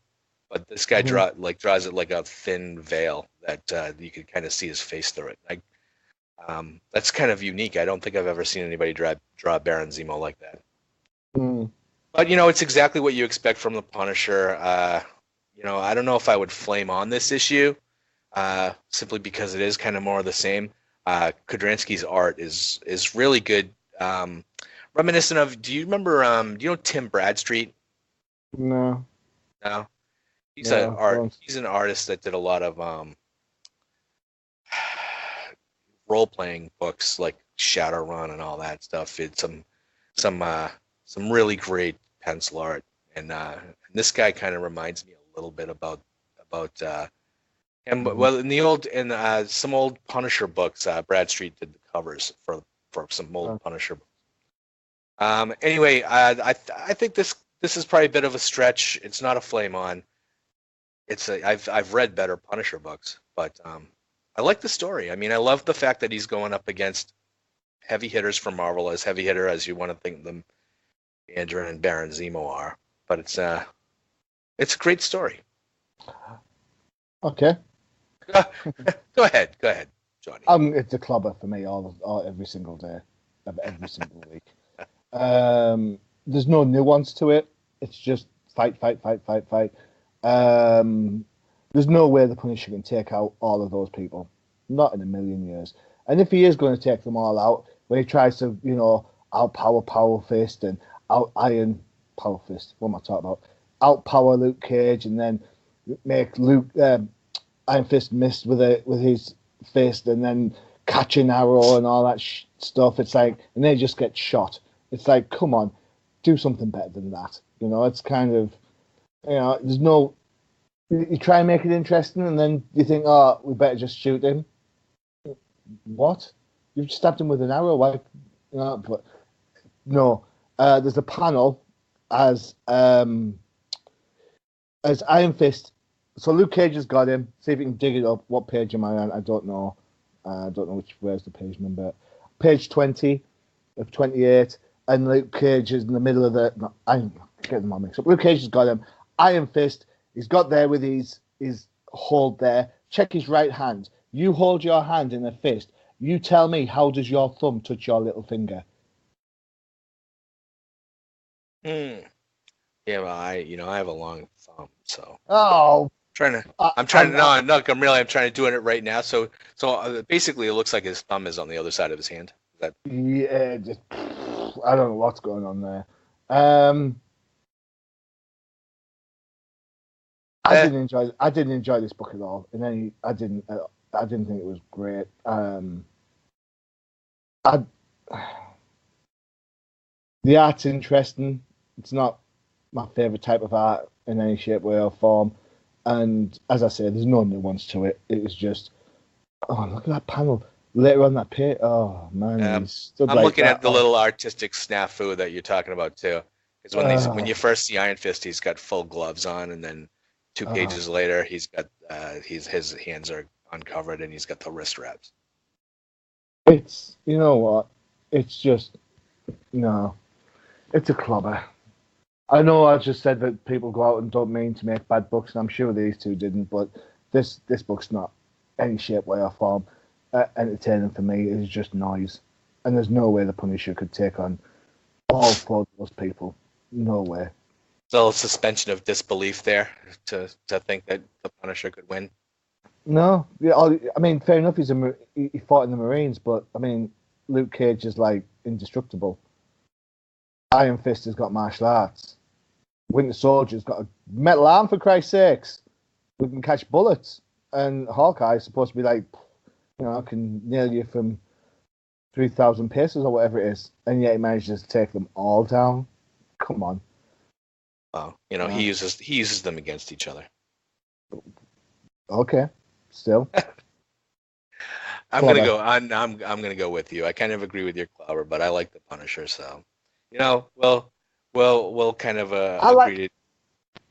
but this guy Mhm. draws it like a thin veil that you can kind of see his face through it. That's kind of unique. I don't think I've ever seen anybody draw Baron Zemo like that. Mm. But it's exactly what you expect from the Punisher. I don't know if I would flame on this issue, simply because it is kind of more of the same. Kudransky's art is really good. Reminiscent of, do you remember? Do you know Tim Bradstreet? No, No, no, don't. He's an artist that did a lot of role playing books like Shadowrun and all that stuff. It's some really great pencil art, and this guy kind of reminds me a little bit about him. Mhm. Well, in some old Punisher books, Bradstreet did the covers for some old Uh, Punisher books. Anyway, I think this is probably a bit of a stretch. It's not a flame on. I've read better Punisher books, but I like the story. I mean, I love the fact that he's going up against heavy hitters from Marvel, as heavy hitter as you want to think them Mandarin and Baron Zemo are. But it's a great story. okay. Go ahead, Johnny. It's a clubber for me all every single day, of every single week. There's no nuance to it. It's just fight, fight, fight, fight, fight. There's no way the Punisher can take out all of those people. Not in a million years. And if he is going to take them all out, when he tries to, outpower Power Fist and out Iron Power Fist, what am I talking about? Outpower Luke Cage and then make Iron Fist miss with his fist and then catch an arrow and all that stuff. It's like, and they just get shot. It's like, come on, do something better than that. It's kind of, there's no. You try and make it interesting, and then you think, oh, we better just shoot him. What? You've just stabbed him with an arrow. Why? But no. There's a panel as Iron Fist. So Luke Cage has got him. See if you can dig it up. What page am I on? I don't know. I don't know where's the page number. Page 20 of 28. And Luke Cage is in the middle of the. No, I'm getting them all mixed up. Luke Cage has got him. Iron Fist. He's got there with his hold there. Check his right hand. You hold your hand in a fist. You tell me, how does your thumb touch your little finger? Hmm. Yeah, well, I have a long thumb, so Oh, I'm trying to. No, I'm trying to do it right now. So basically, it looks like his thumb is on the other side of his hand. That yeah. I don't know what's going on there. I didn't enjoy this book at all. I didn't think it was great. I The art's interesting. It's not my favorite type of art in any shape, way, or form. And as I say, there's no nuance to it. It was just, oh, look at that panel later on that page. Oh man, he's stood I'm like looking that. at the little artistic snafu that you're talking about too. Because when you Oh, first see Iron Fist, he's got full gloves on, and then two oh, pages later, he's got his hands are uncovered, and he's got the wrist wraps. it's you know what? It's just no. It's a clobber. I know I just said that people go out and don't mean to make bad books, and I'm sure these two didn't, but this book's not any shape, way, or form entertaining for me. It's just noise, and there's no way the Punisher could take on all four of those people. No way. Still a suspension of disbelief there to think that the Punisher could win. No, yeah, I mean, fair enough. He fought in the Marines, but I mean, Luke Cage is like indestructible. Iron Fist has got martial arts. Winter Soldier's got a metal arm, for Christ's sakes. We can catch bullets. And Hawkeye's supposed to be like, can nail you from 3,000 paces or whatever it is. And yet he manages to take them all down. Come on. Well, he uses them against each other. Okay. Still. I'm gonna go. I'm gonna go with you. I kind of agree with your Clobber, but I like the Punisher, so we'll kind of agree.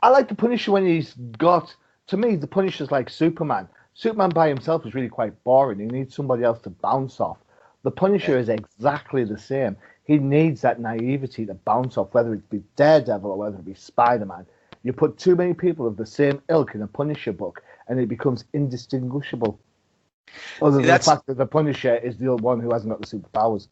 I like the Punisher when he's got. To me, the Punisher's like Superman. Superman by himself is really quite boring. He needs somebody else to bounce off. The Punisher is exactly the same. He needs that naivety to bounce off, whether it be Daredevil or whether it be Spider-Man. You put too many people of the same ilk in a Punisher book, and it becomes indistinguishable. Other than the fact that the Punisher is the one who hasn't got the superpowers.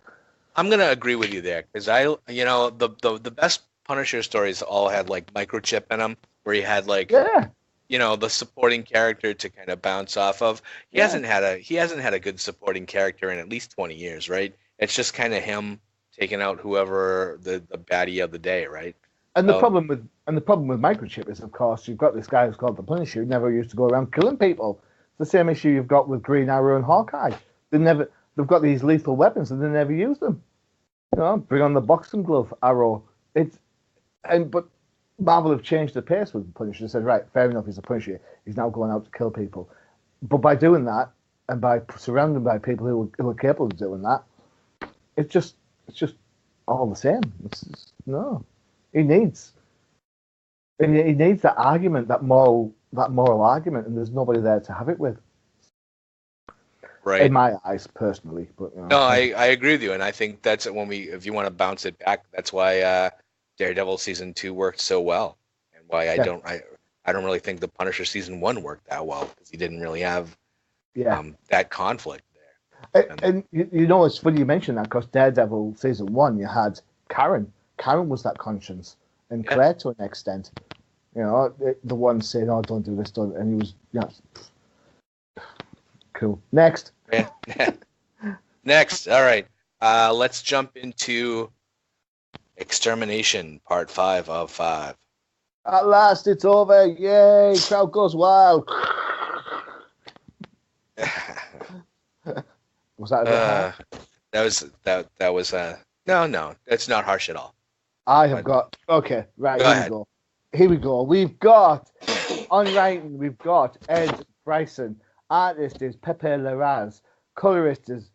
I'm gonna agree with you there because the best Punisher stories all had like microchip in them, where he had like the supporting character to kind of bounce off of. He hasn't had a good supporting character in at least 20 years, right? It's just kind of him taking out whoever the baddie of the day, right? And the problem with microchip is, of course, you've got this guy who's called the Punisher who never used to go around killing people. It's the same issue you've got with Green Arrow and Hawkeye. They've got these lethal weapons and they never use them. Bring on the boxing glove, Arrow. But Marvel have changed the pace with the Punisher. They said, right, fair enough, he's a Punisher. He's now going out to kill people. But by doing that, and by surrounding by people who are capable of doing that, it's just all the same. He needs that argument, that moral argument, and there's nobody there to have it with. Right. In my eyes, personally, but no, I agree with you, and I think that's if you want to bounce it back, that's why Daredevil season 2 worked so well, and why I don't really think the Punisher season 1 worked that well because he didn't really have that conflict there. And it's funny you mention that because Daredevil season 1, you had Karen. Karen was that conscience, and Claire to an extent. The one saying, "Oh, don't do this," and he was, cool. Next. Next. All right. Let's jump into Extermination, Part 5 of 5. At last, it's over! Yay! Crowd goes wild. Was that a bit harsh? That was no. That's not harsh at all. Okay, right. Here we go. We've got on writing. We've got Ed Bryson. Artist is Pepe Larraz. Colorist is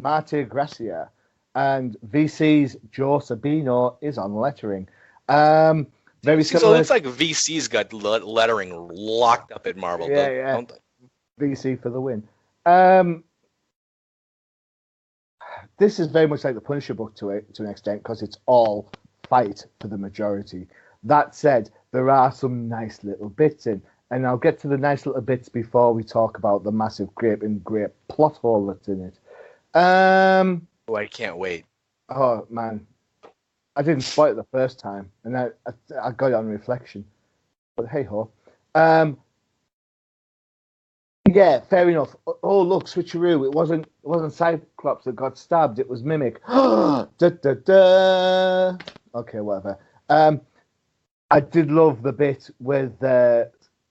Marte Gracia. And VC's Joe Sabino is on lettering. Very similar. So it looks like VC's got lettering locked up at Marvel. Yeah. VC for the win. This is very much like the Punisher book to an extent because it's all fight for the majority. That said, there are some nice little bits in. And I'll get to the nice little bits before we talk about the massive great plot hole that's in it. I can't wait. Oh, man. I didn't spoil it the first time, and I got it on reflection. But hey-ho. Yeah, fair enough. Oh, look, switcheroo. It wasn't Cyclops that got stabbed. It was Mimic. Da, da, da. Okay, whatever. I did love the bit with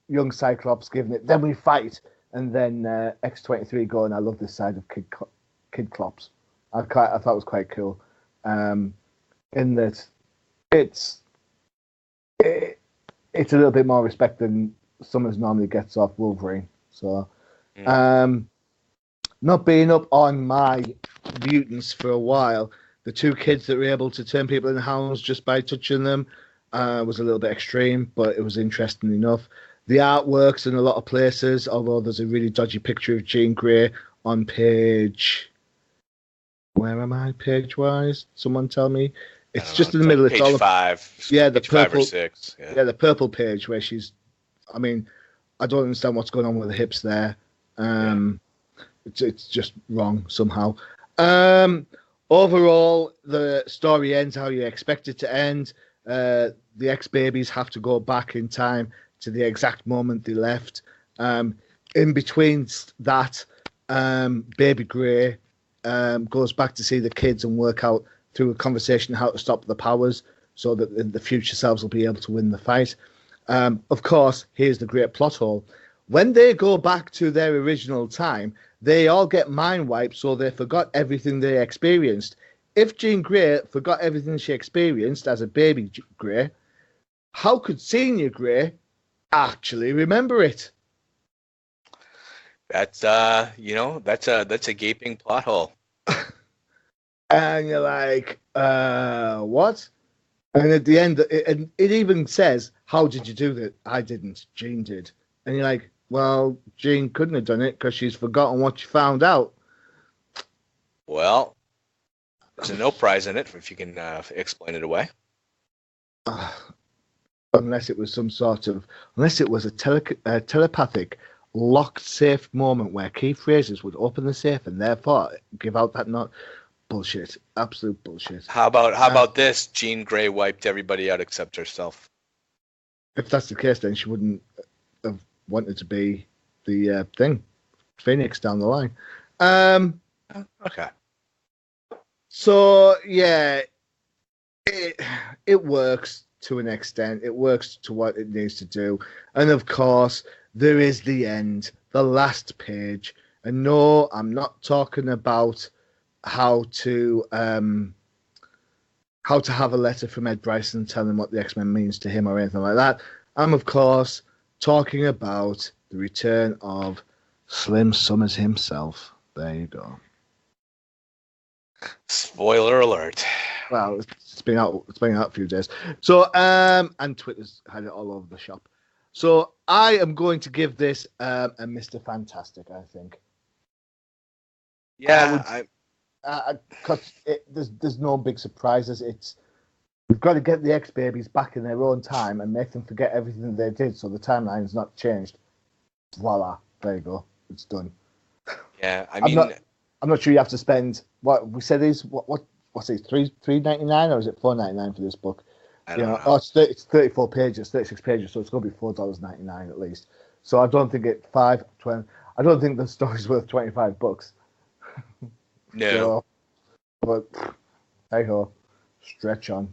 young Cyclops giving it, then we fight, and then X-23 going, I love this side of Kid Clops. I thought it was quite cool. In that it's a little bit more respect than Summers normally gets off Wolverine. So, not being up on my mutants for a while, the two kids that were able to turn people into hounds just by touching them was a little bit extreme, but it was interesting enough. The art works in a lot of places, although there's a really dodgy picture of Jean Grey on page... Where am I, page-wise? Someone tell me. It's just in the middle. Page 5. Yeah, the purple, 5 or 6. Yeah, the purple page where she's... I mean, I don't understand what's going on with the hips there. It's just wrong somehow. Overall, the story ends how you expect it to end. The ex-babies have to go back in time to the exact moment they left. In between that, Baby Grey goes back to see the kids and work out through a conversation how to stop the powers so that the future selves will be able to win the fight. Of course, here's the great plot hole. When they go back to their original time, they all get mind wiped, so they forgot everything they experienced. If Jean Grey forgot everything she experienced as a baby Grey, how could Senior Grey actually remember it? That's that's a gaping plot hole. And you're like, what? And at the end, it even says, how did you do that? I didn't. Jean did. And you're like, well, Jean couldn't have done it because she's forgotten what she found out. Well, There's no prize in it if you can explain it away. Unless it was unless it was a telepathic locked safe moment where key phrases would open the safe and therefore give out that not bullshit, absolute bullshit. How about this? Jean Grey wiped everybody out except herself. If that's the case, then she wouldn't have wanted to be the thing, Phoenix down the line. Okay. So yeah, it works to an extent. It works to what it needs to do, and of course there is the end, the last page. And no, I'm not talking about how to have a letter from Ed Bryson telling him what the X-Men means to him or anything like that. I'm of course talking about the return of Slim Summers himself. There you go. Spoiler alert. Well, it's been out a few days. So and Twitter's had it all over the shop. So I am going to give this a Mr. Fantastic, I think. Yeah, because there's no big surprises. We've got to get the X babies back in their own time and make them forget everything they did, so the timeline's not changed. Voila, there you go, it's done. Yeah, I'm not sure you have to spend what we said is what's it, $3.99 or is it $4.99 for this book? I don't know. Oh, it's 34 pages, 36 pages, so it's going to be $4.99 at least. So I don't think I don't think the story's worth $25. No. So, but hey ho, stretch on.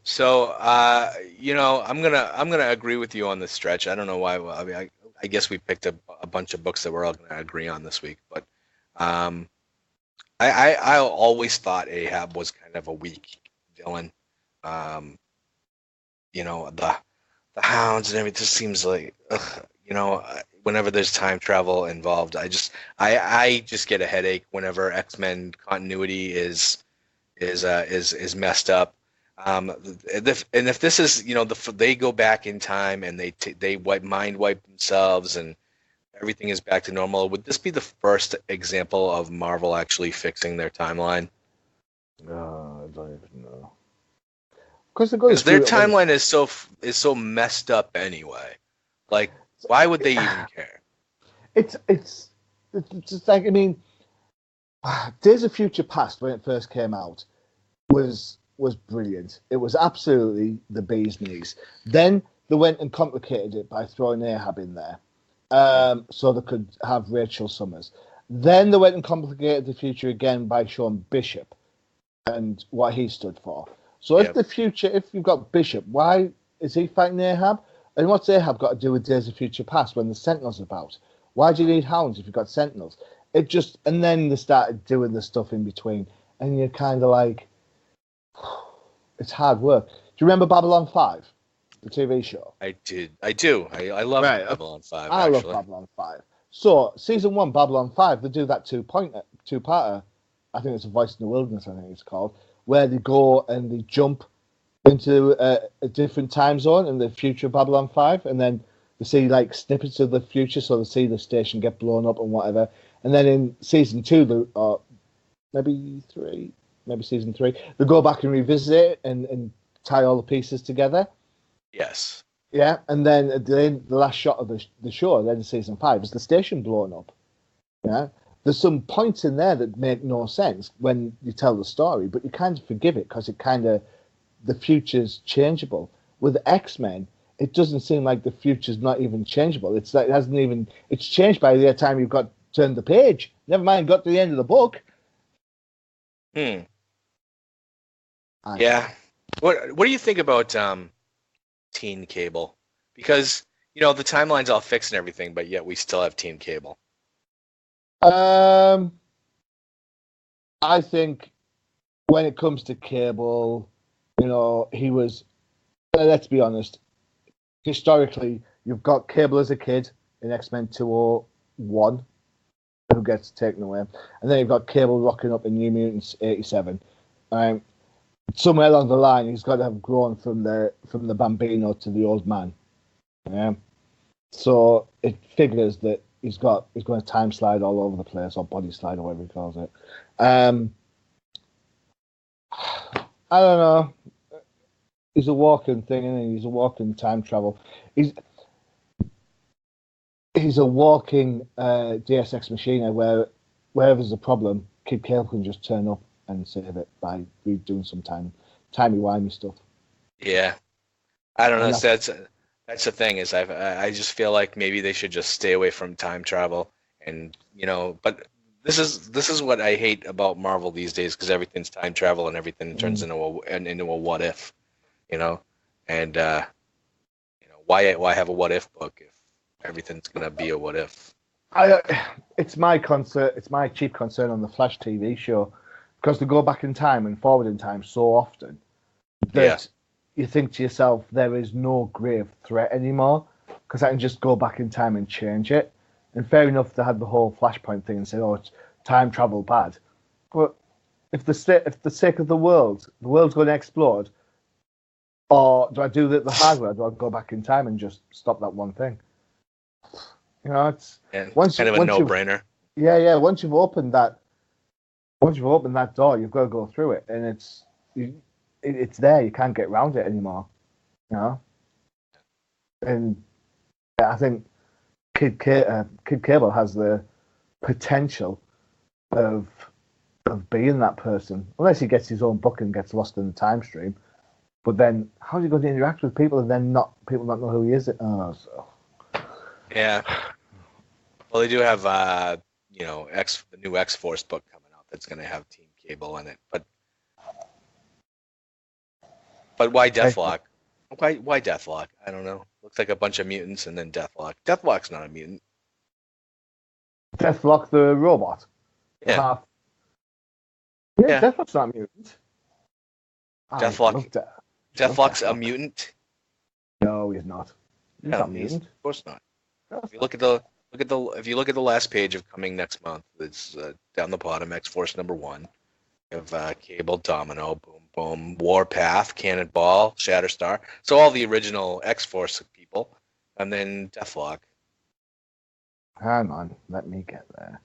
So, I'm gonna agree with you on the stretch. I don't know why. I mean, I guess we picked a bunch of books that we're all gonna agree on this week. But I always thought Ahab was kind of a weak villain. The hounds and everything just seems like, whenever there's time travel involved, I just get a headache whenever X-Men continuity is messed up. If this is, they go back in time and they mind wipe themselves and everything is back to normal, would this be the first example of Marvel actually fixing their timeline? No, I don't even know. Because their timeline is so messed up anyway. Like, why would they even care? It's just like, I mean, Days of Future Past when it first came out was brilliant. It was absolutely the bee's knees. Then they went and complicated it by throwing Ahab in there, so they could have Rachel Summers. Then they went and complicated the future again by showing Bishop and what he stood for. So if you've got Bishop, why is he fighting Ahab? And what's Ahab got to do with Days of Future Past when the Sentinels are about? Why do you need hounds if you've got Sentinels? And then they started doing the stuff in between, and you're kind of like, it's hard work. Do you remember Babylon 5, the TV show? I do. I love Babylon 5. I love Babylon 5. So season 1, Babylon 5, they do that two-parter. I think it's A Voice in the Wilderness. I think it's called, where they go and they jump into a different time zone in the future of Babylon 5, and then they see like snippets of the future, so they see the station get blown up and whatever. And then in season 2, maybe season 3, they go back and revisit it and tie all the pieces together. Yes. Yeah, and then at the end, the last shot of the show, then in season 5, is the station blown up. Yeah, there's some points in there that make no sense when you tell the story, but you kind of forgive it because the future's changeable. With X-Men, it doesn't seem like the future's not even changeable. It's like it's changed by the time you've got turned the page. Never mind, got to the end of the book. Yeah. What do you think about Teen Cable? Because the timeline's all fixed and everything, but yet we still have Teen Cable. I think when it comes to Cable, he was. Let's be honest. Historically, you've got Cable as a kid in X-Men 201, who gets taken away, and then you've got Cable rocking up in New Mutants 87. Somewhere along the line, he's got to have grown from the Bambino to the old man. Yeah. So it figures that he's going to time slide all over the place, or body slide, or whatever he calls it. I don't know. He's a walking thing, isn't he? He's a walking time travel. He's he's a walking Deus Ex Machina where wherever there's a problem, Kid Cable can just turn up and save it by doing some timey-wimey stuff. Yeah, I don't know. And So that's the thing is I just feel like maybe they should just stay away from time travel and but this is what I hate about Marvel these days because everything's time travel and everything turns into a what if, you know, and why have a what if book if everything's gonna be a what if? it's my concern. It's my chief concern on the Flash TV show because they go back in time and forward in time so often that you think to yourself there is no grave threat anymore because I can just go back in time and change it. And fair enough, they had the whole Flashpoint thing and said, "Oh, it's time travel bad," but if the sake of the world's going to explode, or do I do the hard way? Do I go back in time and just stop that one thing? It's kind of a no-brainer. Yeah. Once you've opened that door, you've got to go through it, and it's there. You can't get around it anymore. And I think Kid Cable has the potential of being that person, unless he gets his own book and gets lost in the time stream. But then, how's he going to interact with people and then people not know who he is? Yeah. Well, they do have the new X-Force book coming out that's going to have Team Cable in it, but why Deathlock? Why Deathlock? I don't know. Looks like a bunch of mutants and then Deathlock. Deathlock's not a mutant. Deathlock the robot. Yeah. Yeah. Deathlock's not a mutant. Deathlock's a mutant. No, he's not. He's not a mutant. Of course not. If you look at the last page of coming next month, it's down the bottom. X-Force #1. You have Cable, Domino, Boom Boom, Warpath, Cannonball, Shatterstar. So all the original X-Force people, and then Deathlock. Hang on, let me get there.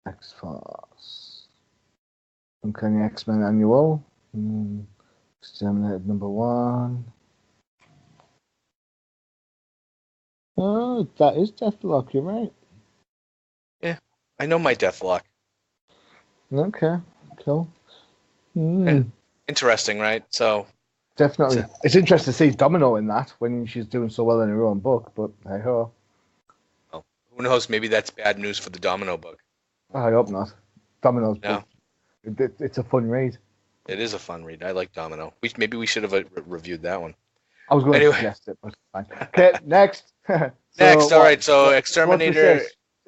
X-Force. Uncanny X-Men Annual. Exterminated #1. Oh, that is Deathlock, you're right. Yeah, I know my Deathlock. Okay, cool. Interesting, right? So definitely. It's interesting to see Domino in that when she's doing so well in her own book, but hey ho. Well, who knows? Maybe that's bad news for the Domino book. I hope not. Domino's book. It's a fun read. It is a fun read. I like Domino. Maybe we should have reviewed that one. I was going to suggest it, but fine. Okay, next. All right. So Exterminator.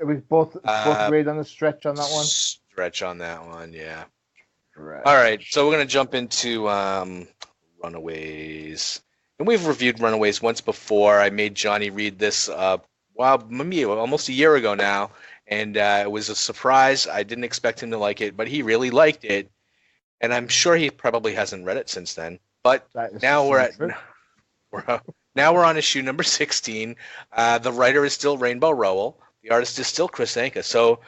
We both read on the stretch on that one. Stretch on that one, yeah. Right. All right. So we're gonna jump into Runaways, and we've reviewed Runaways once before. I made Johnny read this. Maybe almost a year ago now, and it was a surprise. I didn't expect him to like it, but he really liked it, and I'm sure he probably hasn't read it since then. But now we're on issue number 16. The writer is still Rainbow Rowell. The artist is still Chris Anka. So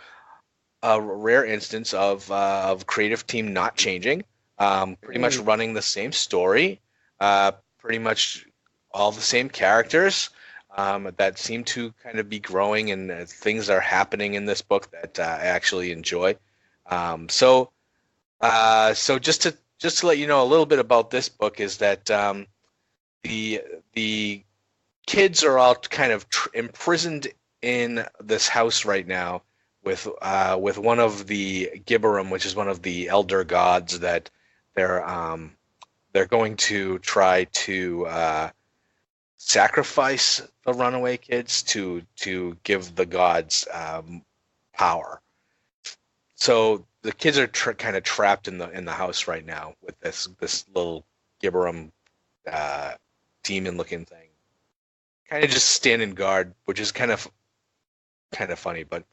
a rare instance of creative team not changing. Pretty much running the same story. Pretty much all the same characters that seem to kind of be growing, and things are happening in this book that I actually enjoy. So just to let you know a little bit about this book is that the kids are all kind of imprisoned in this house right now with one of the Gibberum, which is one of the elder gods that they're going to try to sacrifice the runaway kids to give the gods power. So the kids are kind of trapped in the house right now with this little Gibberum demon-looking thing, kind of just standing guard, which is kind of funny, but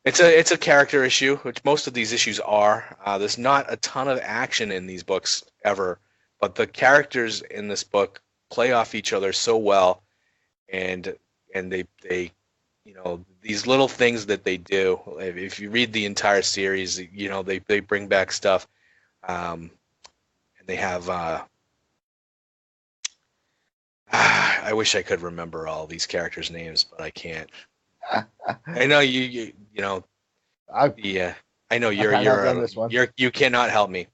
it's a character issue, which most of these issues are. There's not a ton of action in these books ever, but the characters in this book play off each other so well, and they these little things that they do. If you read the entire series, they bring back stuff. And they have. I wish I could remember all these characters' names, but I can't. I know you know I I know can't help you on this one. you cannot help me.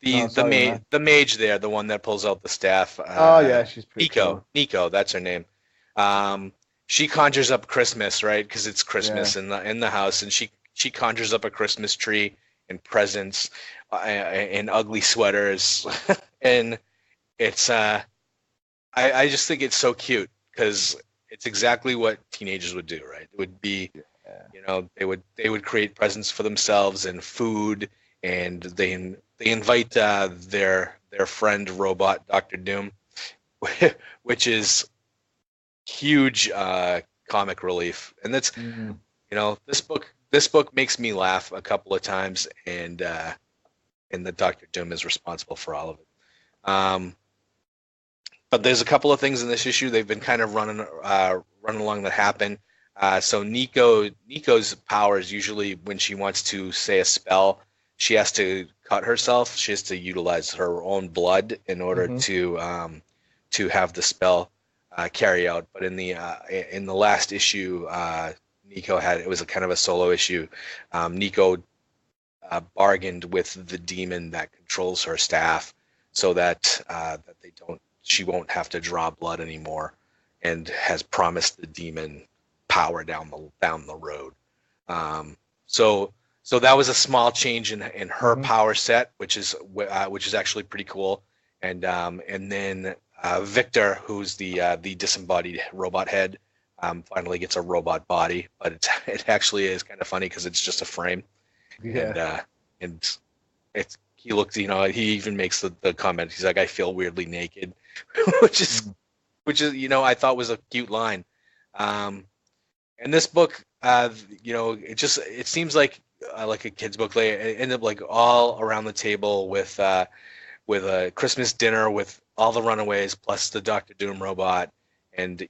No, sorry, man. The mage there, the one that pulls out the staff. Oh yeah, she's pretty cool. Nico, that's her name. She conjures up Christmas, right? Because it's Christmas in the house, and she conjures up a Christmas tree and presents and ugly sweaters, and it's I just think it's so cute because it's exactly what teenagers would do, right? It would be, they would create presents for themselves and food, and they invite their friend robot Dr. Doom, which is huge comic relief, and that's this book makes me laugh a couple of times, and the Dr. Doom is responsible for all of it. But there's a couple of things in this issue they've been kind of running along that happen. So Nico's powers usually when she wants to say a spell, she has to cut herself. She has to utilize her own blood in order to have the spell carry out. But in the last issue, Nico had it was a kind of a solo issue. Nico bargained with the demon that controls her staff so that she won't have to draw blood anymore, and has promised the demon power down the road. So that was a small change in her power set, which is actually pretty cool. And then Victor, who's the disembodied robot head, finally gets a robot body, but it actually is kind of funny because it's just a frame. Yeah. And it's he looks, he even makes the comment. He's like, I feel weirdly naked, which is, I thought was a cute line. And this book, it seems like a kid's book. They end up like all around the table with a Christmas dinner with all the Runaways plus the Dr. Doom robot, and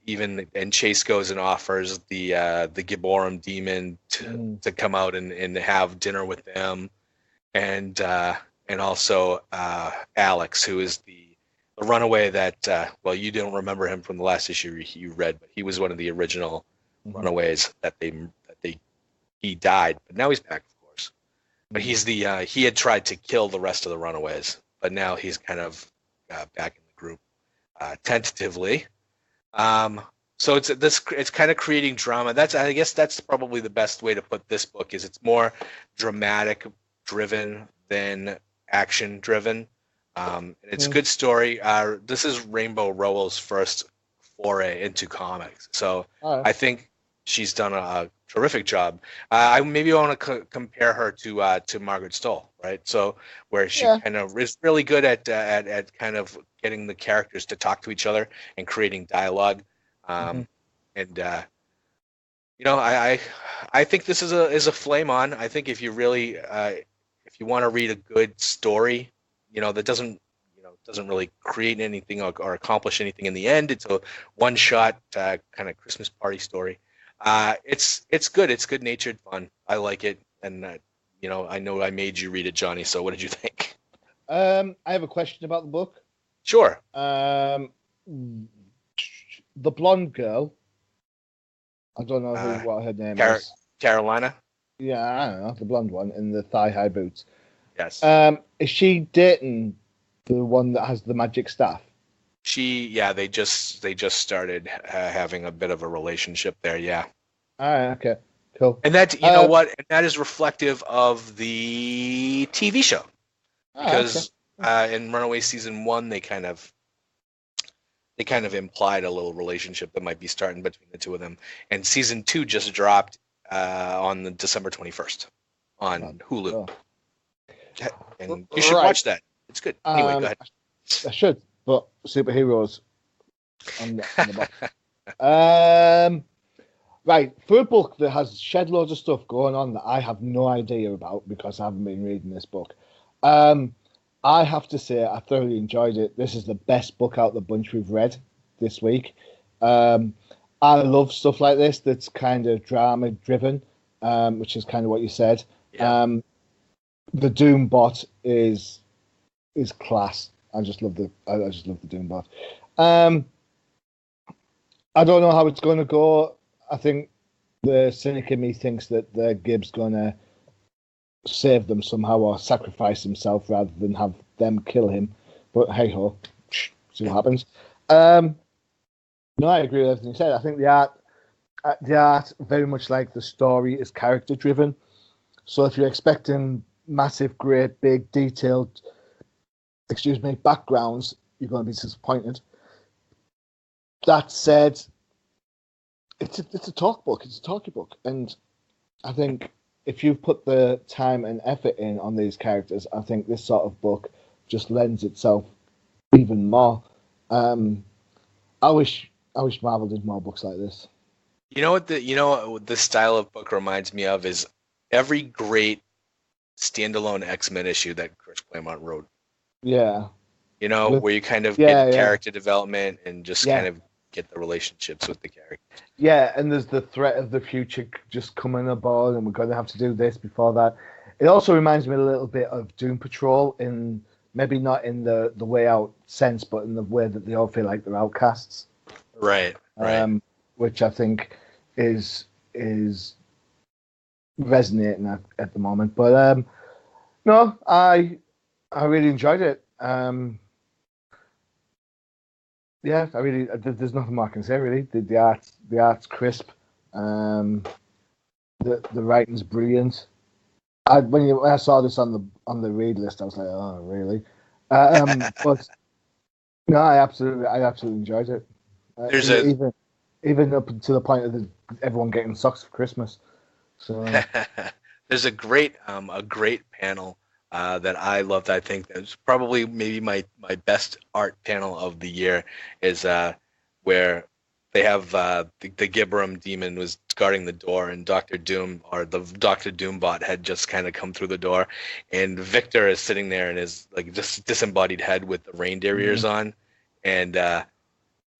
Chase goes and offers the Gibborim demon to come out and have dinner with them, and also Alex, who is the Runaway that you don't remember him from the last issue you read, but he was one of the original Runaways that he died, but now he's back, of course. But he's he had tried to kill the rest of the Runaways, but now he's kind of back in the group tentatively. So it's kind of creating drama. I guess that's probably the best way to put this book. Is it's more dramatic driven than action driven. It's a good story. This is Rainbow Rowell's first foray into comics, so I think she's done a terrific job. I maybe want to compare her to Margaret Stoll, right? So where she kind of is really good at kind of getting the characters to talk to each other and creating dialogue. I think this is a flame on. I think if you really if you want to read a good story, that doesn't really create anything or accomplish anything in the end. It's a one shot kind of Christmas party story. It's good. It's good natured fun. I like it, and I know I made you read it, Johnny. So what did you think? I have a question about the book. Sure. The blonde girl. I don't know what her name is. Carolina. Yeah, I don't know, the blonde one in the thigh-high boots. Yes. Is she dating the one that has the magic staff? They just started having a bit of a relationship there. Yeah. All right. Okay. Cool. And that and that is reflective of the TV show, because in Runaway season 1 they kind of implied a little relationship that might be starting between the two of them. And season 2 just dropped on the December 21st on Hulu. Oh. And you should watch that. It's good. Anyway, go ahead. I should, but superheroes on the box. Right, for a book that has shed loads of stuff going on that I have no idea about because I haven't been reading this book, I have to say I thoroughly enjoyed it. This is the best book out of the bunch we've read this week. I love stuff like this that's kind of drama driven, which is kind of what you said. Yeah. The Doom bot is is class. I just love the Doombot. I don't know how it's going to go. I think the cynic in me thinks that Gibbs going to save them somehow or sacrifice himself rather than have them kill him. But hey ho, see what happens. No, I agree with everything you said. I think the art very much like the story is character driven. So if you're expecting massive, great, big, detailed, backgrounds, you're going to be disappointed. That said, it's a talk book. It's a talkie book, and I think if you've put the time and effort in on these characters, I think this sort of book just lends itself even more. I wish Marvel did more books like this. You know what this style of book reminds me of is every great standalone X-Men issue that Chris Claremont wrote. Yeah. Where you kind of get character development and just kind of get the relationships with the characters. Yeah, and there's the threat of the future just coming aboard, and we're going to have to do this before that. It also reminds me a little bit of Doom Patrol, in maybe not in the way out sense, but in the way that they all feel like they're outcasts. Right. Which I think is resonating at the moment. But no, I really enjoyed it. Yeah, there's nothing more I can say really. The art's crisp. The writing's brilliant. When I saw this on the read list, I was like, oh really? But no, I absolutely enjoyed it. Even up to the point of everyone getting socks for Christmas. So there's a great panel that I loved. I think that's probably maybe my best art panel of the year is where they have the Gibram demon was guarding the door, and Doctor Doom or the Doctor Doombot had just kind of come through the door, and Victor is sitting there in his like just disembodied head with the reindeer ears on, and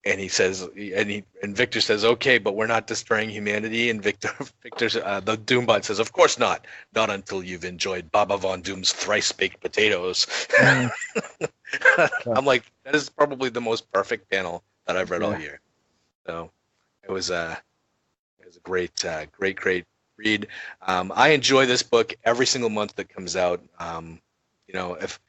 he says, and Victor says, "Okay, but we're not destroying humanity." And Victor's the Doombot says, "Of course not until you've enjoyed Baba Von Doom's thrice baked potatoes." I'm like, that is probably the most perfect panel that I've read all year. So it was a great read. I enjoy this book every single month that comes out. If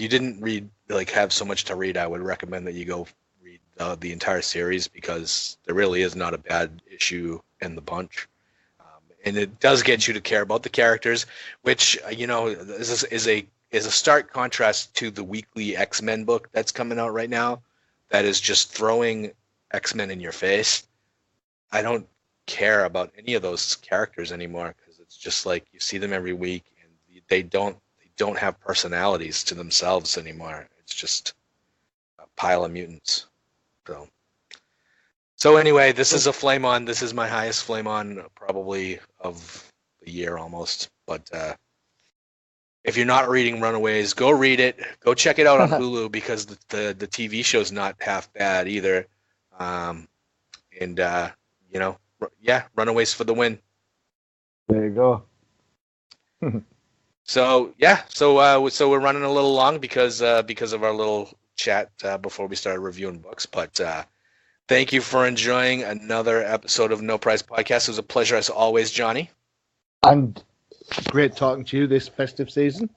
you didn't have so much to read, I would recommend that you go read the entire series, because there really is not a bad issue in the bunch, and it does get you to care about the characters, which is a stark contrast to the weekly X-Men book that's coming out right now, that is just throwing X-Men in your face. I don't care about any of those characters anymore, because it's just like you see them every week, and they don't have personalities to themselves anymore. It's just a pile of mutants. So anyway, this is a flame on. This is my highest flame on probably of the year almost. But if you're not reading Runaways, go read it. Go check it out on Hulu, because the TV show's not half bad either. Runaways for the win. There you go. So we're running a little long because of our little chat before we started reviewing books. But thank you for enjoying another episode of No Prize Podcast. It was a pleasure as always, Johnny. And great talking to you this festive season.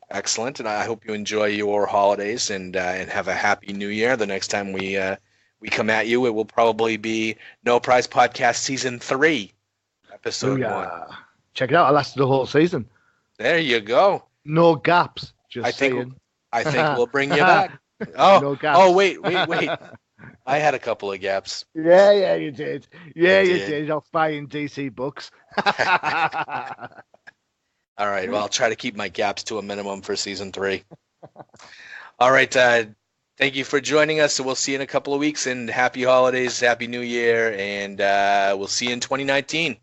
Excellent, and I hope you enjoy your holidays and have a happy New Year. The next time we come at you, it will probably be No Prize Podcast Season 3, Episode 1. Check it out. I lasted the whole season. There you go. No gaps. I think we'll bring you back. Oh, no gaps. Oh, wait. I had a couple of gaps. Yeah, you did. You did. Off buying DC books. All right. Well, I'll try to keep my gaps to a minimum for Season 3. All right. Thank you for joining us. So we'll see you in a couple of weeks, and happy holidays, happy New Year, and we'll see you in 2019.